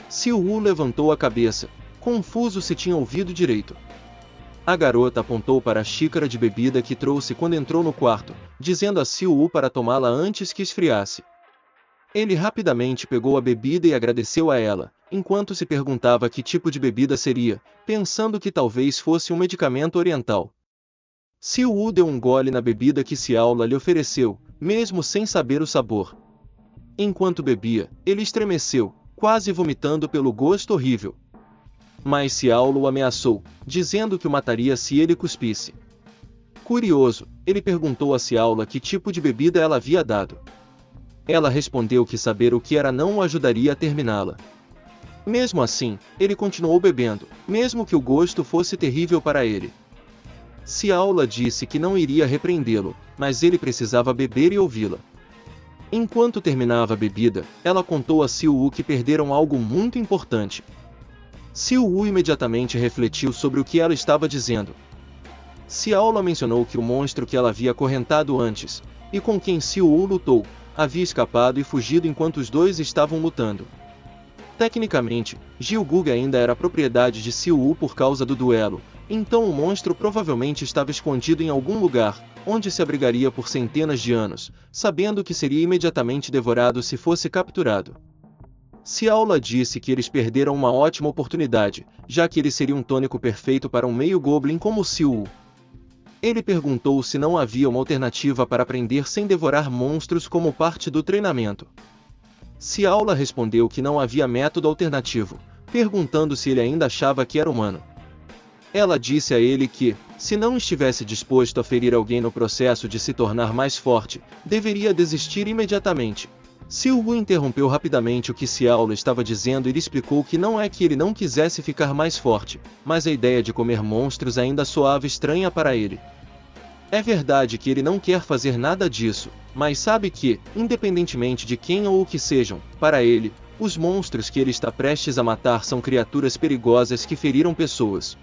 Siwoo levantou a cabeça, confuso se tinha ouvido direito. A garota apontou para a xícara de bebida que trouxe quando entrou no quarto, dizendo a Siwoo para tomá-la antes que esfriasse. Ele rapidamente pegou a bebida e agradeceu a ela, enquanto se perguntava que tipo de bebida seria, pensando que talvez fosse um medicamento oriental. Siwoo deu um gole na bebida que Ciaula lhe ofereceu, mesmo sem saber o sabor. Enquanto bebia, ele estremeceu, quase vomitando pelo gosto horrível. Mas Ciaula o ameaçou, dizendo que o mataria se ele cuspisse. Curioso, ele perguntou a Ciaula que tipo de bebida ela havia dado. Ela respondeu que saber o que era não o ajudaria a terminá-la. Mesmo assim, ele continuou bebendo, mesmo que o gosto fosse terrível para ele. Ciaula disse que não iria repreendê-lo, mas ele precisava beber e ouvi-la. Enquanto terminava a bebida, ela contou a Siwoo que perderam algo muito importante. Siwoo imediatamente refletiu sobre o que ela estava dizendo. Ciaula mencionou que o monstro que ela havia acorrentado antes, e com quem Siwoo lutou, havia escapado e fugido enquanto os dois estavam lutando. Tecnicamente, Gilgug ainda era propriedade de Siwoo por causa do duelo, então o monstro provavelmente estava escondido em algum lugar, onde se abrigaria por centenas de anos, sabendo que seria imediatamente devorado se fosse capturado. Ciaula disse que eles perderam uma ótima oportunidade, já que ele seria um tônico perfeito para um meio-goblin como Siwoo. Ele perguntou se não havia uma alternativa para aprender sem devorar monstros como parte do treinamento. Ciaula respondeu que não havia método alternativo, perguntando se ele ainda achava que era humano. Ela disse a ele que, se não estivesse disposto a ferir alguém no processo de se tornar mais forte, deveria desistir imediatamente. Siwoo interrompeu rapidamente o que Ciaula estava dizendo e lhe explicou que não é que ele não quisesse ficar mais forte, mas a ideia de comer monstros ainda soava estranha para ele. É verdade que ele não quer fazer nada disso, mas sabe que, independentemente de quem ou o que sejam, para ele, os monstros que ele está prestes a matar são criaturas perigosas que feriram pessoas.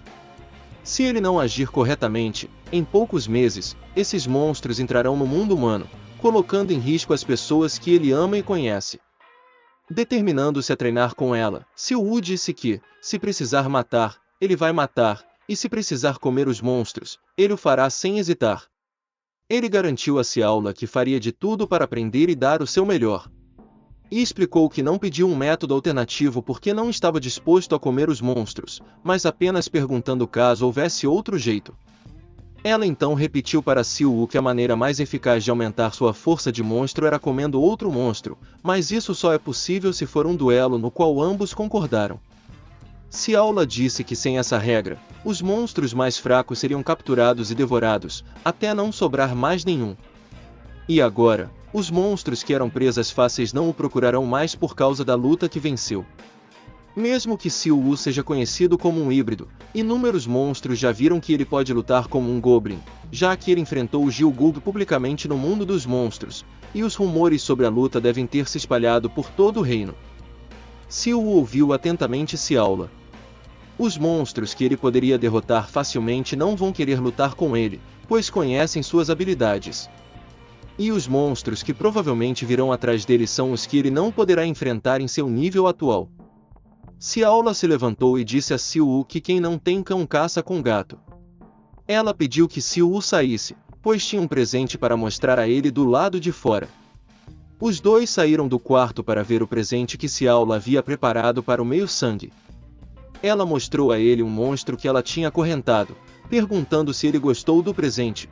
Se ele não agir corretamente, em poucos meses, esses monstros entrarão no mundo humano, colocando em risco as pessoas que ele ama e conhece. Determinando-se a treinar com ela, Siwoo disse que, se precisar matar, ele vai matar, e se precisar comer os monstros, ele o fará sem hesitar. Ele garantiu a Ciaula que faria de tudo para aprender e dar o seu melhor. E explicou que não pediu um método alternativo porque não estava disposto a comer os monstros, mas apenas perguntando caso houvesse outro jeito. Ela então repetiu para Siwoo que a maneira mais eficaz de aumentar sua força de monstro era comendo outro monstro, mas isso só é possível se for um duelo no qual ambos concordaram. Ciaula disse que sem essa regra, os monstros mais fracos seriam capturados e devorados, até não sobrar mais nenhum. E agora, os monstros que eram presas fáceis não o procurarão mais por causa da luta que venceu. Mesmo que Siwoo seja conhecido como um híbrido, inúmeros monstros já viram que ele pode lutar como um goblin, já que ele enfrentou o Gilgug publicamente no mundo dos monstros, e os rumores sobre a luta devem ter se espalhado por todo o reino. Siwoo ouviu atentamente Ciaula. Os monstros que ele poderia derrotar facilmente não vão querer lutar com ele, pois conhecem suas habilidades. E os monstros que provavelmente virão atrás dele são os que ele não poderá enfrentar em seu nível atual. Ciaula se levantou e disse a Siu que quem não tem cão caça com gato. Ela pediu que Siu saísse, pois tinha um presente para mostrar a ele do lado de fora. Os dois saíram do quarto para ver o presente que Ciaula havia preparado para o meio-sangue. Ela mostrou a ele um monstro que ela tinha acorrentado, perguntando se ele gostou do presente.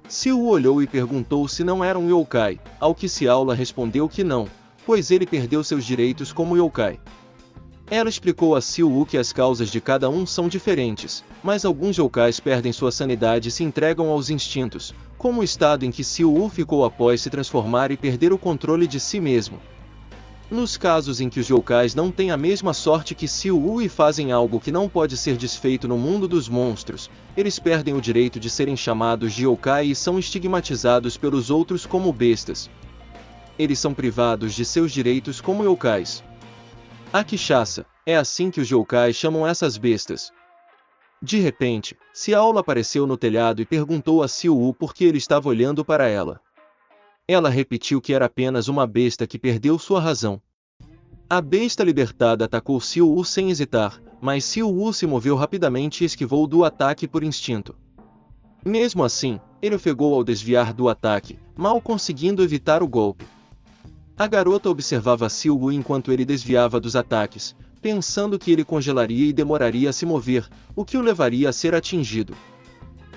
Siu olhou e perguntou se não era um yokai, ao que Ciaula respondeu que não, pois ele perdeu seus direitos como yokai. Ela explicou a Siu que as causas de cada um são diferentes, mas alguns yokais perdem sua sanidade e se entregam aos instintos, como o estado em que Siu ficou após se transformar e perder o controle de si mesmo. Nos casos em que os yokais não têm a mesma sorte que Siu e fazem algo que não pode ser desfeito no mundo dos monstros, eles perdem o direito de serem chamados de yokai e são estigmatizados pelos outros como bestas. Eles são privados de seus direitos como yokais. Akishasa, é assim que os yokais chamam essas bestas. De repente, Ciaula apareceu no telhado e perguntou a Siu por que ele estava olhando para ela. Ela repetiu que era apenas uma besta que perdeu sua razão. A besta libertada atacou Siu sem hesitar, mas Siu se moveu rapidamente e esquivou do ataque por instinto. Mesmo assim, ele ofegou ao desviar do ataque, mal conseguindo evitar o golpe. A garota observava Siu enquanto ele desviava dos ataques, pensando que ele congelaria e demoraria a se mover, o que o levaria a ser atingido.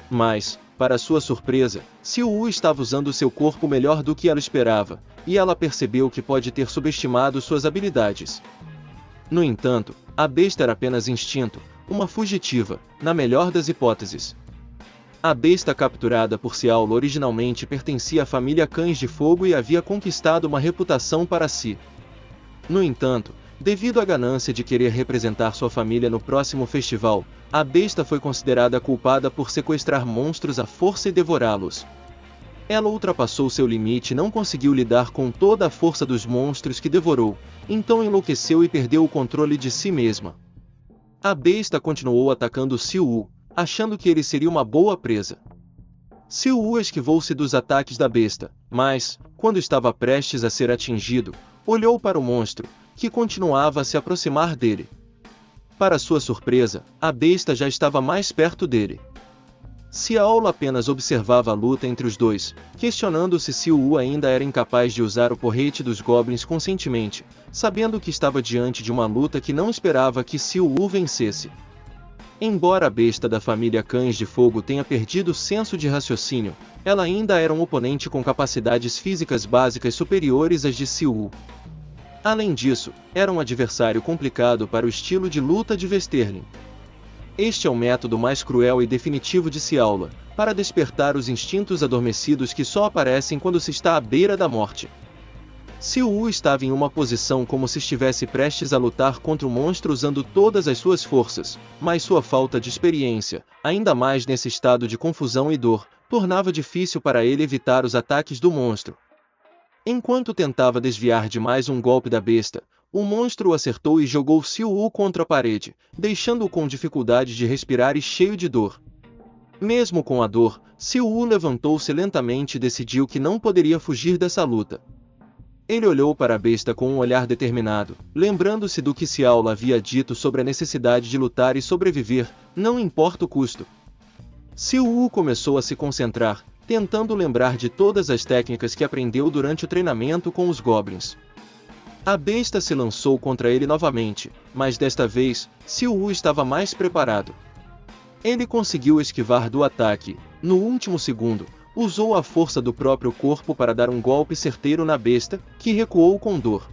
Mas, para sua surpresa, Siu estava usando seu corpo melhor do que ela esperava, e ela percebeu que pode ter subestimado suas habilidades. No entanto, a besta era apenas instinto, uma fugitiva, na melhor das hipóteses. A besta capturada por Ciaula originalmente pertencia à família Cães de Fogo e havia conquistado uma reputação para si. No entanto, devido à ganância de querer representar sua família no próximo festival, a besta foi considerada culpada por sequestrar monstros à força e devorá-los. Ela ultrapassou seu limite e não conseguiu lidar com toda a força dos monstros que devorou, então enlouqueceu e perdeu o controle de si mesma. A besta continuou atacando Siu, achando que ele seria uma boa presa. Siu esquivou-se dos ataques da besta, mas, quando estava prestes a ser atingido, olhou para o monstro, que continuava a se aproximar dele. Para sua surpresa, a besta já estava mais perto dele. Ciaula apenas observava a luta entre os dois, questionando se Siu ainda era incapaz de usar o porrete dos goblins conscientemente, sabendo que estava diante de uma luta que não esperava que Siu vencesse. Embora a besta da família Cães de Fogo tenha perdido o senso de raciocínio, ela ainda era um oponente com capacidades físicas básicas superiores às de Siu. Além disso, era um adversário complicado para o estilo de luta de Vesterlin. Este é o método mais cruel e definitivo de Ciaula, para despertar os instintos adormecidos que só aparecem quando se está à beira da morte. Siu estava em uma posição como se estivesse prestes a lutar contra o monstro usando todas as suas forças, mas sua falta de experiência, ainda mais nesse estado de confusão e dor, tornava difícil para ele evitar os ataques do monstro. Enquanto tentava desviar de mais um golpe da besta, o monstro o acertou e jogou Siu contra a parede, deixando-o com dificuldade de respirar e cheio de dor. Mesmo com a dor, Siu levantou-se lentamente e decidiu que não poderia fugir dessa luta. Ele olhou para a besta com um olhar determinado, lembrando-se do que Ciaula havia dito sobre a necessidade de lutar e sobreviver, não importa o custo. Siu começou a se concentrar, tentando lembrar de todas as técnicas que aprendeu durante o treinamento com os goblins. A besta se lançou contra ele novamente, mas desta vez, Siu estava mais preparado. Ele conseguiu esquivar do ataque. No último segundo, usou a força do próprio corpo para dar um golpe certeiro na besta, que recuou com dor.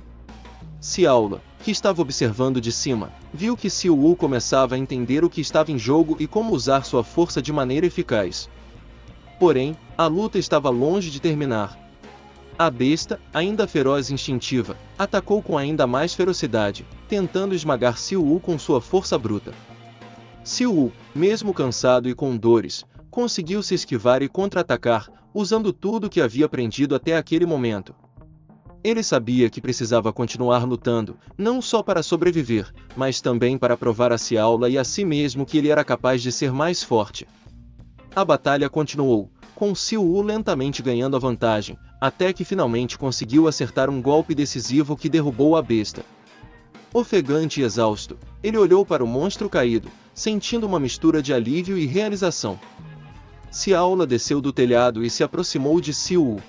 Ciaula, que estava observando de cima, viu que Siu começava a entender o que estava em jogo e como usar sua força de maneira eficaz. Porém, a luta estava longe de terminar. A besta, ainda feroz e instintiva, atacou com ainda mais ferocidade, tentando esmagar Siu com sua força bruta. Siu, mesmo cansado e com dores, conseguiu se esquivar e contra-atacar, usando tudo o que havia aprendido até aquele momento. Ele sabia que precisava continuar lutando, não só para sobreviver, mas também para provar a Ciaula e a si mesmo que ele era capaz de ser mais forte. A batalha continuou, com Siu Wu lentamente ganhando a vantagem, até que finalmente conseguiu acertar um golpe decisivo que derrubou a besta. Ofegante e exausto, ele olhou para o monstro caído, sentindo uma mistura de alívio e realização. Xiaola desceu do telhado e se aproximou de Siu Wu.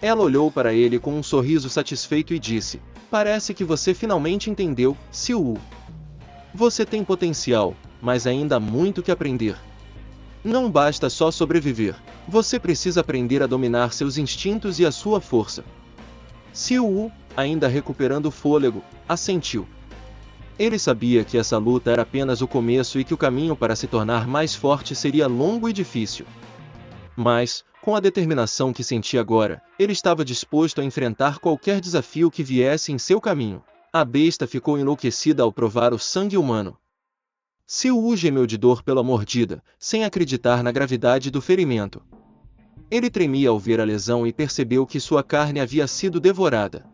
Ela olhou para ele com um sorriso satisfeito e disse: "Parece que você finalmente entendeu, Siu Wu. Você tem potencial, mas ainda há muito que aprender. Não basta só sobreviver, você precisa aprender a dominar seus instintos e a sua força." Siu Wu, ainda recuperando o fôlego, assentiu. Ele sabia que essa luta era apenas o começo e que o caminho para se tornar mais forte seria longo e difícil. Mas, com a determinação que sentia agora, ele estava disposto a enfrentar qualquer desafio que viesse em seu caminho. A besta ficou enlouquecida ao provar o sangue humano. Siu Wu gemeu de dor pela mordida, sem acreditar na gravidade do ferimento. Ele tremia ao ver a lesão e percebeu que sua carne havia sido devorada.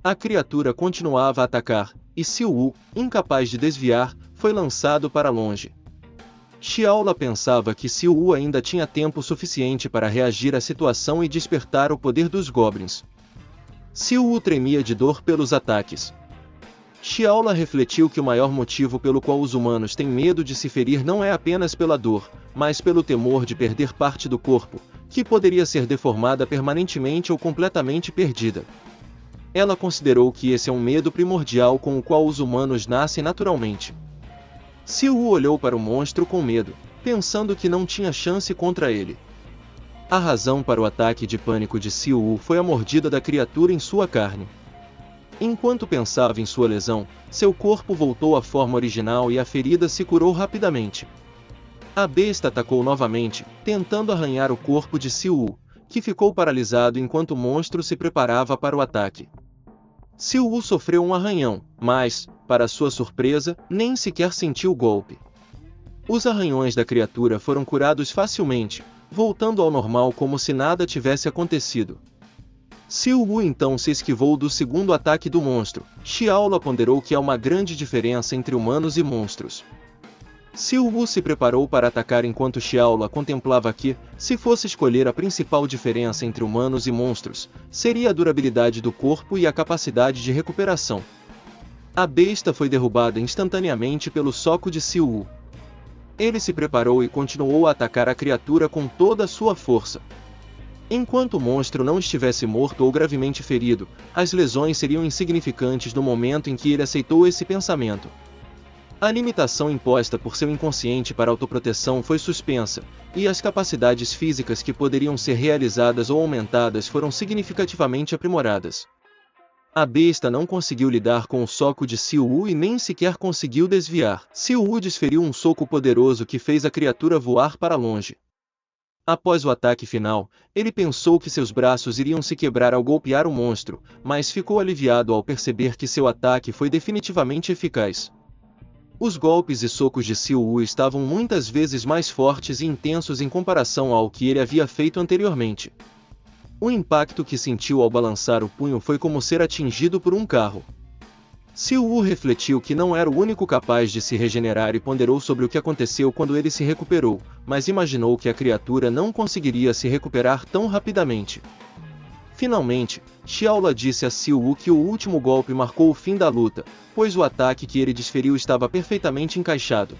A criatura continuava a atacar, e Siu Wu, incapaz de desviar, foi lançado para longe. Xiaola pensava que Siu Wu ainda tinha tempo suficiente para reagir à situação e despertar o poder dos goblins. Siu Wu tremia de dor pelos ataques. Xiaola refletiu que o maior motivo pelo qual os humanos têm medo de se ferir não é apenas pela dor, mas pelo temor de perder parte do corpo, que poderia ser deformada permanentemente ou completamente perdida. Ela considerou que esse é um medo primordial com o qual os humanos nascem naturalmente. Siu Wu olhou para o monstro com medo, pensando que não tinha chance contra ele. A razão para o ataque de pânico de Siu Wu foi a mordida da criatura em sua carne. Enquanto pensava em sua lesão, seu corpo voltou à forma original e a ferida se curou rapidamente. A besta atacou novamente, tentando arranhar o corpo de Siu Wu, que ficou paralisado enquanto o monstro se preparava para o ataque. Siu Wu sofreu um arranhão, mas, para sua surpresa, nem sequer sentiu o golpe. Os arranhões da criatura foram curados facilmente, voltando ao normal como se nada tivesse acontecido. Siu Wu então se esquivou do segundo ataque do monstro. Xiaola ponderou que há uma grande diferença entre humanos e monstros. Siu Wu se preparou para atacar enquanto Xiaola contemplava que, se fosse escolher a principal diferença entre humanos e monstros, seria a durabilidade do corpo e a capacidade de recuperação. A besta foi derrubada instantaneamente pelo soco de Siu Wu. Ele se preparou e continuou a atacar a criatura com toda a sua força. Enquanto o monstro não estivesse morto ou gravemente ferido, as lesões seriam insignificantes no momento em que ele aceitou esse pensamento. A limitação imposta por seu inconsciente para autoproteção foi suspensa, e as capacidades físicas que poderiam ser realizadas ou aumentadas foram significativamente aprimoradas. A besta não conseguiu lidar com o soco de Siu Wu e nem sequer conseguiu desviar. Siu Wu desferiu um soco poderoso que fez a criatura voar para longe. Após o ataque final, ele pensou que seus braços iriam se quebrar ao golpear o monstro, mas ficou aliviado ao perceber que seu ataque foi definitivamente eficaz. Os golpes e socos de Siu Wu estavam muitas vezes mais fortes e intensos em comparação ao que ele havia feito anteriormente. O impacto que sentiu ao balançar o punho foi como ser atingido por um carro. Siu Wu refletiu que não era o único capaz de se regenerar e ponderou sobre o que aconteceu quando ele se recuperou, mas imaginou que a criatura não conseguiria se recuperar tão rapidamente. Finalmente, Xiaola disse a Siu Wu que o último golpe marcou o fim da luta, pois o ataque que ele desferiu estava perfeitamente encaixado.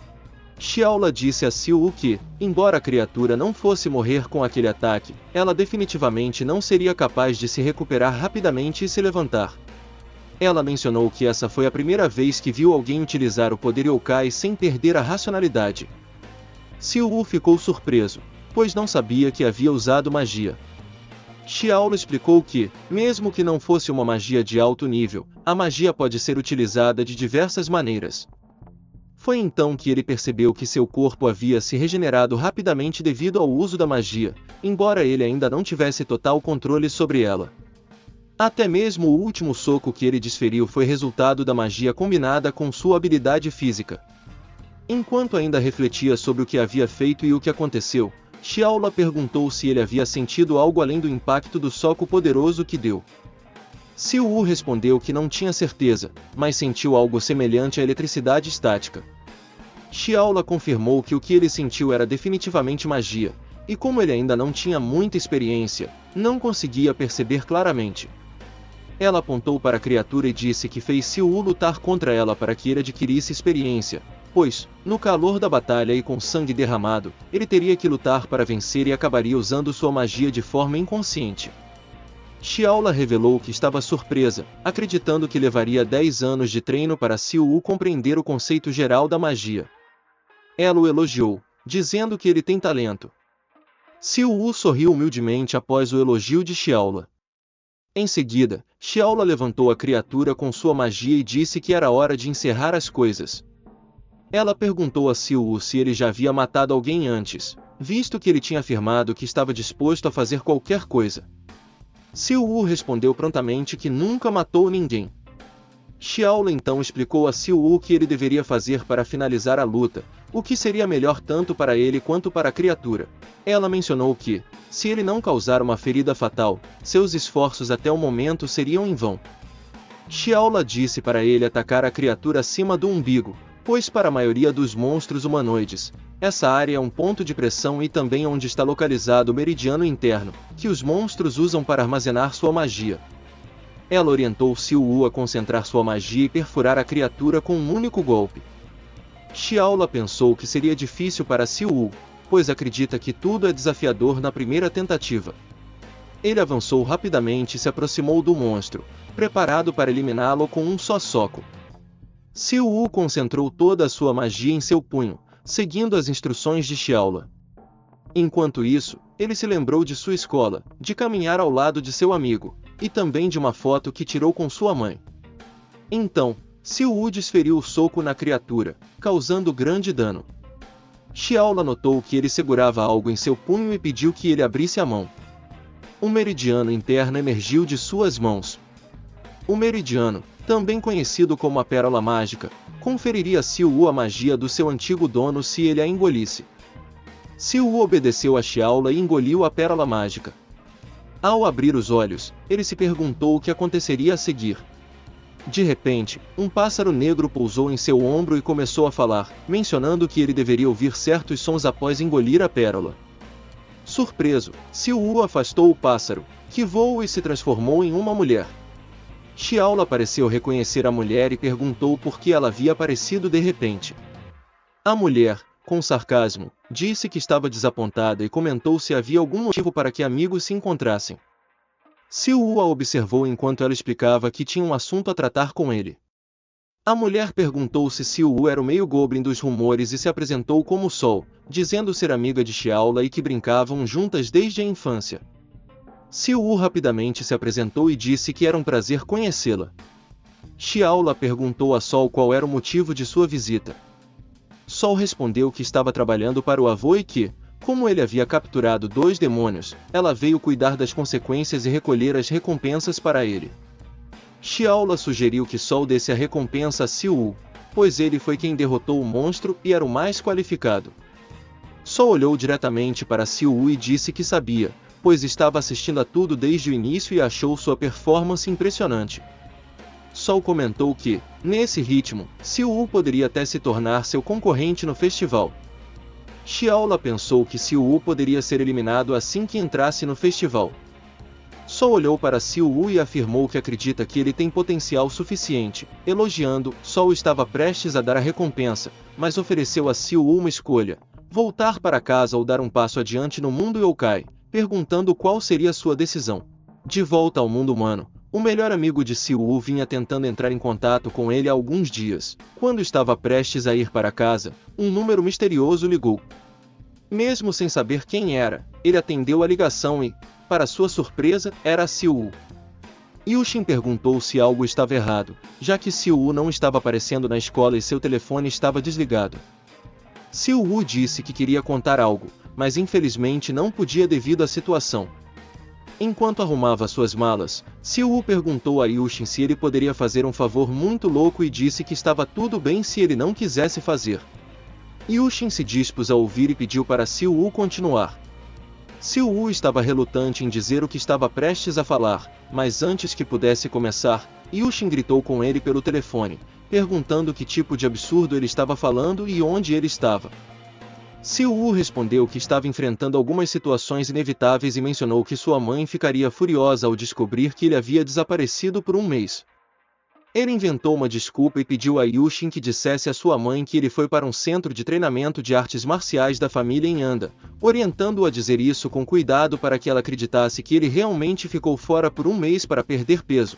Xiaola disse a Siu Wu que, embora a criatura não fosse morrer com aquele ataque, ela definitivamente não seria capaz de se recuperar rapidamente e se levantar. Ela mencionou que essa foi a primeira vez que viu alguém utilizar o poder yokai sem perder a racionalidade. Siu Wu ficou surpreso, pois não sabia que havia usado magia. Xiaola explicou que, mesmo que não fosse uma magia de alto nível, a magia pode ser utilizada de diversas maneiras. Foi então que ele percebeu que seu corpo havia se regenerado rapidamente devido ao uso da magia, embora ele ainda não tivesse total controle sobre ela. Até mesmo o último soco que ele desferiu foi resultado da magia combinada com sua habilidade física. Enquanto ainda refletia sobre o que havia feito e o que aconteceu, Xiaola perguntou se ele havia sentido algo além do impacto do soco poderoso que deu. Siu Wu respondeu que não tinha certeza, mas sentiu algo semelhante à eletricidade estática. Xiaola confirmou que o que ele sentiu era definitivamente magia, e como ele ainda não tinha muita experiência, não conseguia perceber claramente. Ela apontou para a criatura e disse que fez Siu lutar contra ela para que ele adquirisse experiência, pois, no calor da batalha e com sangue derramado, ele teria que lutar para vencer e acabaria usando sua magia de forma inconsciente. Xiaola revelou que estava surpresa, acreditando que levaria 10 anos de treino para Siu compreender o conceito geral da magia. Ela o elogiou, dizendo que ele tem talento. Siu sorriu humildemente após o elogio de Xiaola. Em seguida, Xiaola levantou a criatura com sua magia e disse que era hora de encerrar as coisas. Ela perguntou a Siu se ele já havia matado alguém antes, visto que ele tinha afirmado que estava disposto a fazer qualquer coisa. Siu respondeu prontamente que nunca matou ninguém. Xiaola então explicou a Siu o que ele deveria fazer para finalizar a luta, o que seria melhor tanto para ele quanto para a criatura. Ela mencionou que, se ele não causar uma ferida fatal, seus esforços até o momento seriam em vão. Xiaola disse para ele atacar a criatura acima do umbigo, pois para a maioria dos monstros humanoides, essa área é um ponto de pressão e também onde está localizado o meridiano interno, que os monstros usam para armazenar sua magia. Ela orientou Siu a concentrar sua magia e perfurar a criatura com um único golpe. Xiaola pensou que seria difícil para Siu, pois acredita que tudo é desafiador na primeira tentativa. Ele avançou rapidamente e se aproximou do monstro, preparado para eliminá-lo com um só soco. Siu concentrou toda a sua magia em seu punho, seguindo as instruções de Xiaola. Enquanto isso, ele se lembrou de sua escola, de caminhar ao lado de seu amigo, e também de uma foto que tirou com sua mãe. Então, Siu desferiu o soco na criatura, causando grande dano. Xiaola notou que ele segurava algo em seu punho e pediu que ele abrisse a mão. Um meridiano interno emergiu de suas mãos. O meridiano, também conhecido como a Pérola Mágica, conferiria a Siu a magia do seu antigo dono se ele a engolisse. Siu obedeceu a Xiaola e engoliu a Pérola Mágica. Ao abrir os olhos, ele se perguntou o que aconteceria a seguir. De repente, um pássaro negro pousou em seu ombro e começou a falar, mencionando que ele deveria ouvir certos sons após engolir a pérola. Surpreso, Siu afastou o pássaro, que voou e se transformou em uma mulher. Xiaola pareceu reconhecer a mulher e perguntou por que ela havia aparecido de repente. A mulher, com sarcasmo, disse que estava desapontada e comentou se havia algum motivo para que amigos se encontrassem. Siu a observou enquanto ela explicava que tinha um assunto a tratar com ele. A mulher perguntou se Siu era o meio goblin dos rumores e se apresentou como o Sol, dizendo ser amiga de Xiaola e que brincavam juntas desde a infância. Siu rapidamente se apresentou e disse que era um prazer conhecê-la. Xiaola perguntou a Sol qual era o motivo de sua visita. Sol respondeu que estava trabalhando para o avô e que, como ele havia capturado 2 demônios, ela veio cuidar das consequências e recolher as recompensas para ele. Xiaola sugeriu que Sol desse a recompensa a Siu, pois ele foi quem derrotou o monstro e era o mais qualificado. Sol olhou diretamente para Siu e disse que sabia, pois estava assistindo a tudo desde o início e achou sua performance impressionante. Sol comentou que, nesse ritmo, Siu poderia até se tornar seu concorrente no festival. Xiaola pensou que Siu poderia ser eliminado assim que entrasse no festival. Sol olhou para Siu e afirmou que acredita que ele tem potencial suficiente. Elogiando, Sol estava prestes a dar a recompensa, mas ofereceu a Siu uma escolha: voltar para casa ou dar um passo adiante no mundo Yokai, perguntando qual seria sua decisão. De volta ao mundo humano, o melhor amigo de Siu vinha tentando entrar em contato com ele há alguns dias. Quando estava prestes a ir para casa, um número misterioso ligou. Mesmo sem saber quem era, ele atendeu a ligação e, para sua surpresa, era a Siu. Yushin perguntou se algo estava errado, já que Siu não estava aparecendo na escola e seu telefone estava desligado. Siu disse que queria contar algo, mas infelizmente não podia devido à situação. Enquanto arrumava suas malas, Siu perguntou a Yushin se ele poderia fazer um favor muito louco e disse que estava tudo bem se ele não quisesse fazer. Yushin se dispôs a ouvir e pediu para Siu continuar. Siu estava relutante em dizer o que estava prestes a falar, mas antes que pudesse começar, Yushin gritou com ele pelo telefone, perguntando que tipo de absurdo ele estava falando e onde ele estava. Siwoo respondeu que estava enfrentando algumas situações inevitáveis e mencionou que sua mãe ficaria furiosa ao descobrir que ele havia desaparecido por um mês. Ele inventou uma desculpa e pediu a Yushin que dissesse à sua mãe que ele foi para um centro de treinamento de artes marciais da família em Anda, orientando-o a dizer isso com cuidado para que ela acreditasse que ele realmente ficou fora por um mês para perder peso.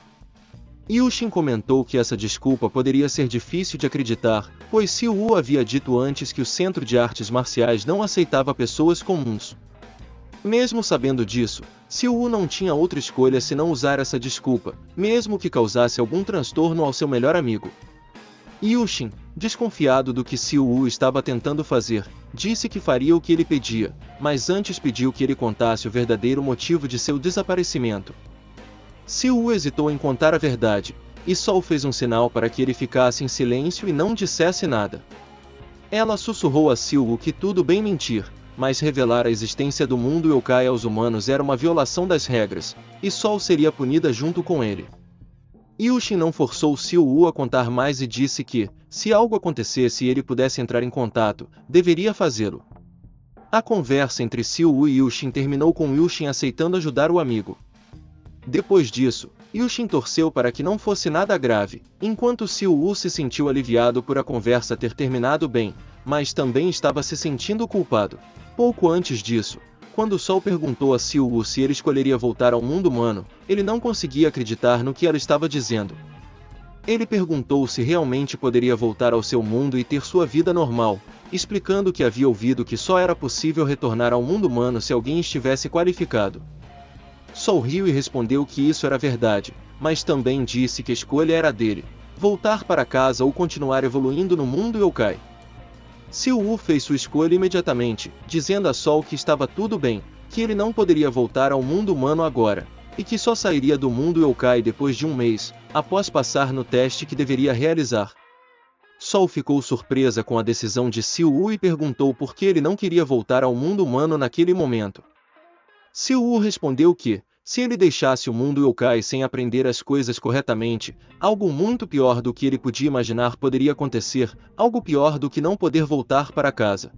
Yushin comentou que essa desculpa poderia ser difícil de acreditar, pois Siwoo havia dito antes que o centro de artes marciais não aceitava pessoas comuns. Mesmo sabendo disso, Siwoo não tinha outra escolha senão usar essa desculpa, mesmo que causasse algum transtorno ao seu melhor amigo. Yushin, desconfiado do que Siwoo estava tentando fazer, disse que faria o que ele pedia, mas antes pediu que ele contasse o verdadeiro motivo de seu desaparecimento. Siwoo hesitou em contar a verdade, e Sol fez um sinal para que ele ficasse em silêncio e não dissesse nada. Ela sussurrou a Siwoo que tudo bem mentir, mas revelar a existência do mundo yokai aos humanos era uma violação das regras, e Sol seria punida junto com ele. Yushin não forçou Siwoo a contar mais e disse que, se algo acontecesse e ele pudesse entrar em contato, deveria fazê-lo. A conversa entre Siwoo e Yushin terminou com Yushin aceitando ajudar o amigo. Depois disso, Yushin torceu para que não fosse nada grave, enquanto Siwoo se sentiu aliviado por a conversa ter terminado bem, mas também estava se sentindo culpado. Pouco antes disso, quando Sol perguntou a Siwoo se ele escolheria voltar ao mundo humano, ele não conseguia acreditar no que ela estava dizendo. Ele perguntou se realmente poderia voltar ao seu mundo e ter sua vida normal, explicando que havia ouvido que só era possível retornar ao mundo humano se alguém estivesse qualificado. Sol riu e respondeu que isso era verdade, mas também disse que a escolha era dele, voltar para casa ou continuar evoluindo no mundo yokai. Siwoo fez sua escolha imediatamente, dizendo a Sol que estava tudo bem, que ele não poderia voltar ao mundo humano agora, e que só sairia do mundo yokai depois de um mês, após passar no teste que deveria realizar. Sol ficou surpresa com a decisão de Siwoo e perguntou por que ele não queria voltar ao mundo humano naquele momento. Siwoo respondeu que, se ele deixasse o mundo yokai sem aprender as coisas corretamente, algo muito pior do que ele podia imaginar poderia acontecer, algo pior do que não poder voltar para casa.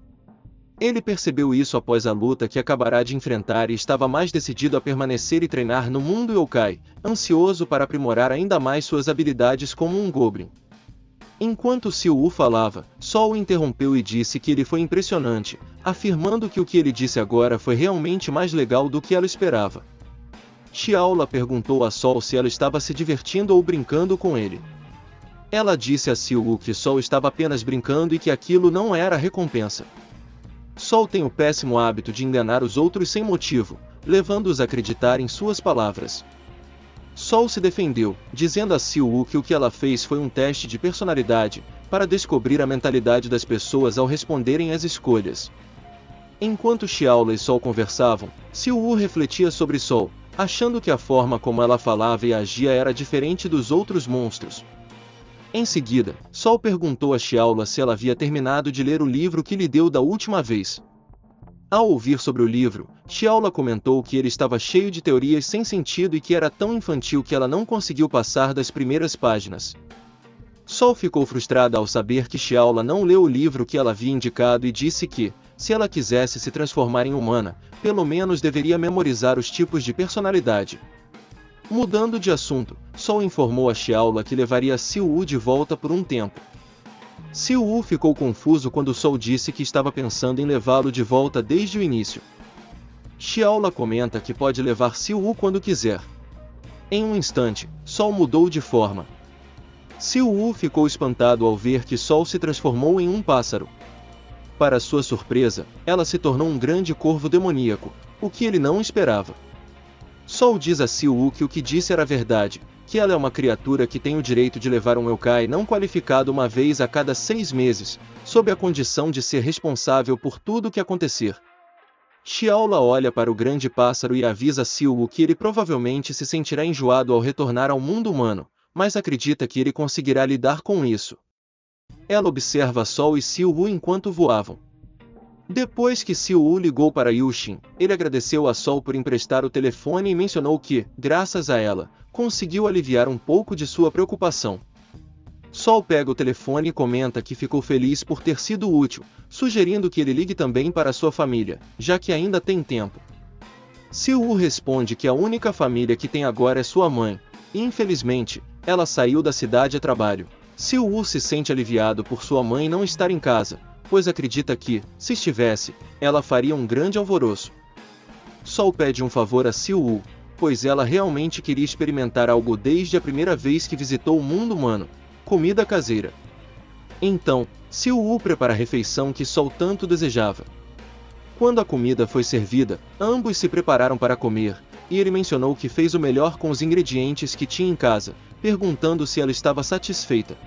Ele percebeu isso após a luta que acabará de enfrentar e estava mais decidido a permanecer e treinar no mundo yokai, ansioso para aprimorar ainda mais suas habilidades como um Goblin. Enquanto Siwoo falava, Sol o interrompeu e disse que ele foi impressionante, afirmando que o que ele disse agora foi realmente mais legal do que ela esperava. Xiaola perguntou a Sol se ela estava se divertindo ou brincando com ele. Ela disse a Siwoo que Sol estava apenas brincando e que aquilo não era recompensa. Sol tem o péssimo hábito de enganar os outros sem motivo, levando-os a acreditar em suas palavras. Sol se defendeu, dizendo a Siwoo que o que ela fez foi um teste de personalidade, para descobrir a mentalidade das pessoas ao responderem às escolhas. Enquanto Xiaola e Sol conversavam, Siwoo refletia sobre Sol, achando que a forma como ela falava e agia era diferente dos outros monstros. Em seguida, Sol perguntou a Xiaola se ela havia terminado de ler o livro que lhe deu da última vez. Ao ouvir sobre o livro, Xiaola comentou que ele estava cheio de teorias sem sentido e que era tão infantil que ela não conseguiu passar das primeiras páginas. Sol ficou frustrada ao saber que Xiaola não leu o livro que ela havia indicado e disse que, se ela quisesse se transformar em humana, pelo menos deveria memorizar os tipos de personalidade. Mudando de assunto, Sol informou a Xiaola que levaria Siwoo de volta por um tempo. Siwoo ficou confuso quando Sol disse que estava pensando em levá-lo de volta desde o início. Xiaola comenta que pode levar Siwoo quando quiser. Em um instante, Sol mudou de forma. Siwoo ficou espantado ao ver que Sol se transformou em um pássaro. Para sua surpresa, ela se tornou um grande corvo demoníaco, o que ele não esperava. Sol diz a Siwoo que o que disse era verdade, que ela é uma criatura que tem o direito de levar um yokai não qualificado uma vez a cada 6 meses, sob a condição de ser responsável por tudo o que acontecer. Xiaola olha para o grande pássaro e avisa Siwoo que ele provavelmente se sentirá enjoado ao retornar ao mundo humano, mas acredita que ele conseguirá lidar com isso. Ela observa Sol e Siwoo enquanto voavam. Depois que Siwoo ligou para Yushin, ele agradeceu a Sol por emprestar o telefone e mencionou que, graças a ela, conseguiu aliviar um pouco de sua preocupação. Sol pega o telefone e comenta que ficou feliz por ter sido útil, sugerindo que ele ligue também para sua família, já que ainda tem tempo. Siwoo responde que a única família que tem agora é sua mãe, e infelizmente, ela saiu da cidade a trabalho. Siwoo se sente aliviado por sua mãe não estar em casa, pois acredita que, se estivesse, ela faria um grande alvoroço. Sol pede um favor a Siwoo, pois ela realmente queria experimentar algo desde a primeira vez que visitou o mundo humano: comida caseira. Então, Siwoo prepara a refeição que Sol tanto desejava. Quando a comida foi servida, ambos se prepararam para comer, e ele mencionou que fez o melhor com os ingredientes que tinha em casa, perguntando se ela estava satisfeita.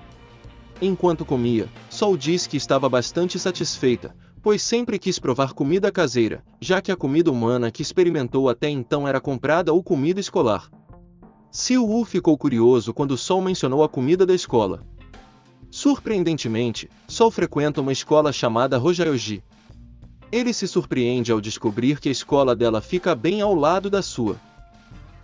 Enquanto comia, Sol disse que estava bastante satisfeita, pois sempre quis provar comida caseira, já que a comida humana que experimentou até então era comprada ou comida escolar. Siwoo ficou curioso quando Sol mencionou a comida da escola. Surpreendentemente, Sol frequenta uma escola chamada Rojayoji. Ele se surpreende ao descobrir que a escola dela fica bem ao lado da sua.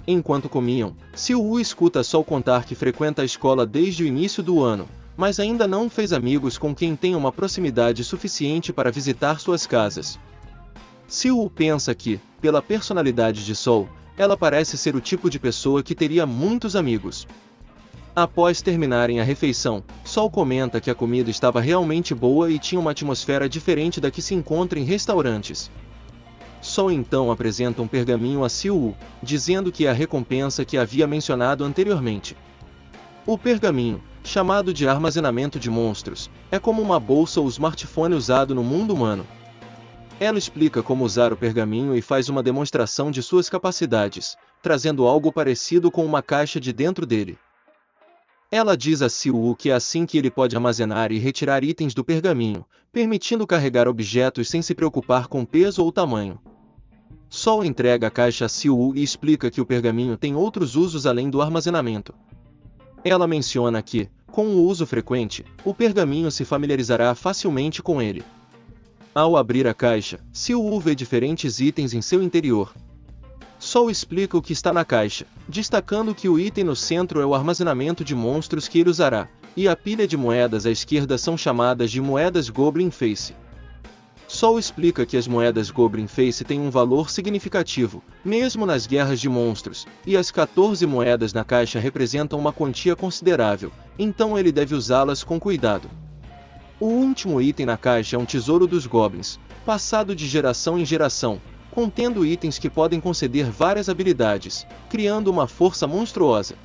Enquanto comiam, Siwoo escuta Sol contar que frequenta a escola desde o início do ano, mas ainda não fez amigos com quem tem uma proximidade suficiente para visitar suas casas. Siwoo pensa que, pela personalidade de Sol, ela parece ser o tipo de pessoa que teria muitos amigos. Após terminarem a refeição, Sol comenta que a comida estava realmente boa e tinha uma atmosfera diferente da que se encontra em restaurantes. Sol então apresenta um pergaminho a Siwoo, dizendo que é a recompensa que havia mencionado anteriormente. O pergaminho, chamado de armazenamento de monstros, é como uma bolsa ou smartphone usado no mundo humano. Ela explica como usar o pergaminho e faz uma demonstração de suas capacidades, trazendo algo parecido com uma caixa de dentro dele. Ela diz a Siwoo que é assim que ele pode armazenar e retirar itens do pergaminho, permitindo carregar objetos sem se preocupar com peso ou tamanho. Sol entrega a caixa a Siwoo e explica que o pergaminho tem outros usos além do armazenamento. Ela menciona que, com o uso frequente, o pergaminho se familiarizará facilmente com ele. Ao abrir a caixa, Siwoo vê diferentes itens em seu interior. Sol explica o que está na caixa, destacando que o item no centro é o armazenamento de monstros que ele usará, e a pilha de moedas à esquerda são chamadas de moedas Goblin Face. Sol explica que as moedas Goblin Face têm um valor significativo, mesmo nas guerras de monstros, e as 14 moedas na caixa representam uma quantia considerável, então ele deve usá-las com cuidado. O último item na caixa é um tesouro dos Goblins, passado de geração em geração, contendo itens que podem conceder várias habilidades, criando uma força monstruosa.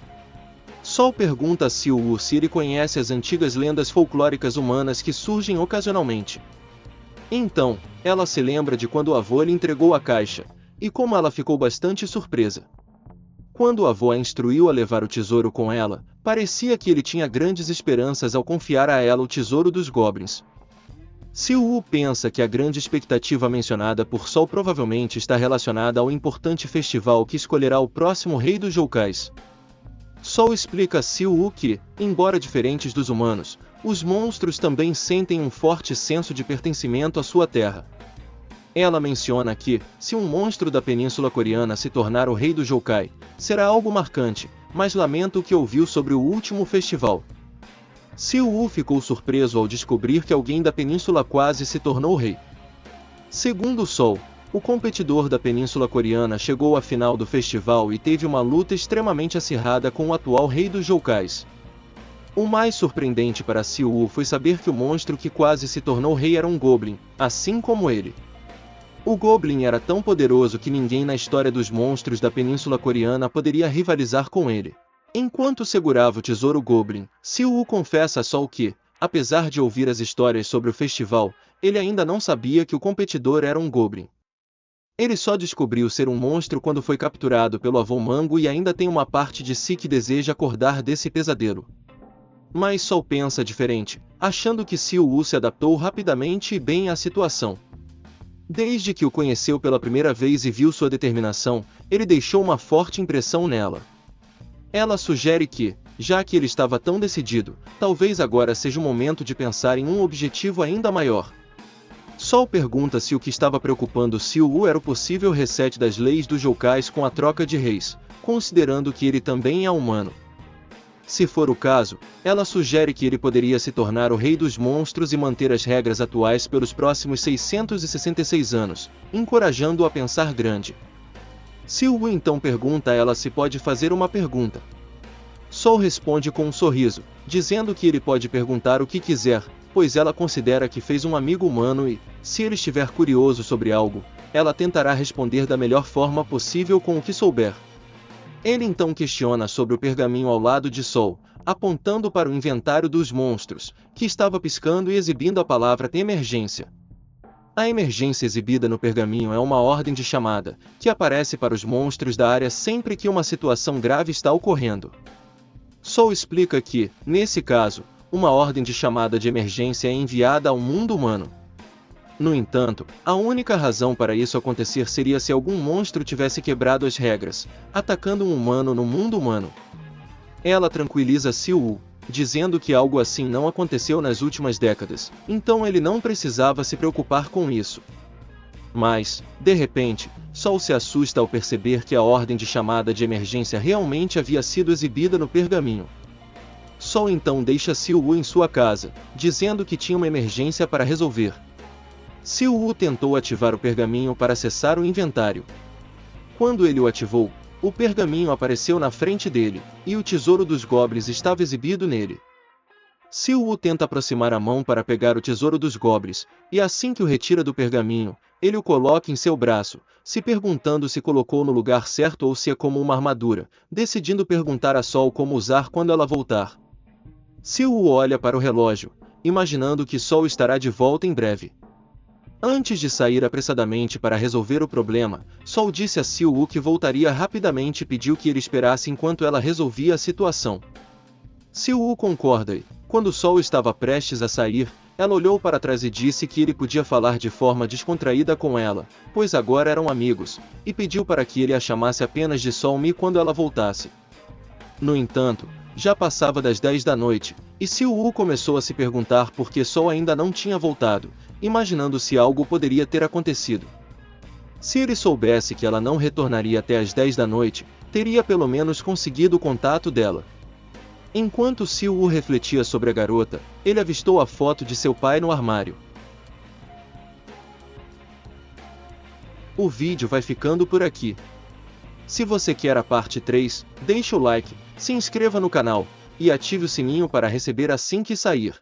Sol pergunta a Siwoo se ele conhece as antigas lendas folclóricas humanas que surgem ocasionalmente. Então, ela se lembra de quando o avô lhe entregou a caixa, e como ela ficou bastante surpresa. Quando o avô a instruiu a levar o tesouro com ela, parecia que ele tinha grandes esperanças ao confiar a ela o tesouro dos Goblins. Siwoo pensa que a grande expectativa mencionada por Sol provavelmente está relacionada ao importante festival que escolherá o próximo rei dos Youkais. Sol explica a Siwoo que, embora diferentes dos humanos, os monstros também sentem um forte senso de pertencimento à sua terra. Ela menciona que, se um monstro da Península Coreana se tornar o rei do Youkai, será algo marcante, mas lamenta o que ouviu sobre o último festival. Siwoo ficou surpreso ao descobrir que alguém da Península quase se tornou rei. Segundo Sol, o competidor da Península Coreana chegou à final do festival e teve uma luta extremamente acirrada com o atual rei dos Youkais. O mais surpreendente para Siwoo foi saber que o monstro que quase se tornou rei era um Goblin, assim como ele. O Goblin era tão poderoso que ninguém na história dos monstros da Península Coreana poderia rivalizar com ele. Enquanto segurava o tesouro Goblin, Siwoo confessa a Sol que, apesar de ouvir as histórias sobre o festival, ele ainda não sabia que o competidor era um Goblin. Ele só descobriu ser um monstro quando foi capturado pelo avô Mango e ainda tem uma parte de si que deseja acordar desse pesadelo. Mas Sol pensa diferente, achando que Siwoo se adaptou rapidamente e bem à situação. Desde que o conheceu pela primeira vez e viu sua determinação, ele deixou uma forte impressão nela. Ela sugere que, já que ele estava tão decidido, talvez agora seja o momento de pensar em um objetivo ainda maior. Sol pergunta se o que estava preocupando Siwoo era o possível reset das leis dos Youkais com a troca de reis, considerando que ele também é humano. Se for o caso, ela sugere que ele poderia se tornar o rei dos monstros e manter as regras atuais pelos próximos 666 anos, encorajando-o a pensar grande. Siwoo então pergunta a ela se pode fazer uma pergunta. Sol responde com um sorriso, dizendo que ele pode perguntar o que quiser, pois ela considera que fez um amigo humano e, se ele estiver curioso sobre algo, ela tentará responder da melhor forma possível com o que souber. Ele então questiona sobre o pergaminho ao lado de Sol, apontando para o inventário dos monstros, que estava piscando e exibindo a palavra emergência. A emergência exibida no pergaminho é uma ordem de chamada, que aparece para os monstros da área sempre que uma situação grave está ocorrendo. Sol explica que, nesse caso, uma ordem de chamada de emergência é enviada ao mundo humano. No entanto, a única razão para isso acontecer seria se algum monstro tivesse quebrado as regras, atacando um humano no mundo humano. Ela tranquiliza Siwoo, dizendo que algo assim não aconteceu nas últimas décadas, então ele não precisava se preocupar com isso. Mas, de repente, Sol se assusta ao perceber que a ordem de chamada de emergência realmente havia sido exibida no pergaminho. Sol então deixa Siwoo em sua casa, dizendo que tinha uma emergência para resolver. Siwoo tentou ativar o pergaminho para acessar o inventário. Quando ele o ativou, o pergaminho apareceu na frente dele, e o tesouro dos goblins estava exibido nele. Siwoo tenta aproximar a mão para pegar o tesouro dos goblins, e assim que o retira do pergaminho, ele o coloca em seu braço, se perguntando se colocou no lugar certo ou se é como uma armadura, decidindo perguntar a Sol como usar quando ela voltar. Siwoo olha para o relógio, imaginando que Sol estará de volta em breve. Antes de sair apressadamente para resolver o problema, Sol disse a Siwoo que voltaria rapidamente e pediu que ele esperasse enquanto ela resolvia a situação. Siwoo concorda e, quando Sol estava prestes a sair, ela olhou para trás e disse que ele podia falar de forma descontraída com ela, pois agora eram amigos, e pediu para que ele a chamasse apenas de Sol-mi quando ela voltasse. No entanto, já passava das 10 da noite, e Siwoo começou a se perguntar por que Sol ainda não tinha voltado, imaginando se algo poderia ter acontecido. Se ele soubesse que ela não retornaria até as 10 da noite, teria pelo menos conseguido o contato dela. Enquanto Siwoo refletia sobre a garota, ele avistou a foto de seu pai no armário. O vídeo vai ficando por aqui. Se você quer a parte 3, deixe o like, se inscreva no canal, e ative o sininho para receber assim que sair.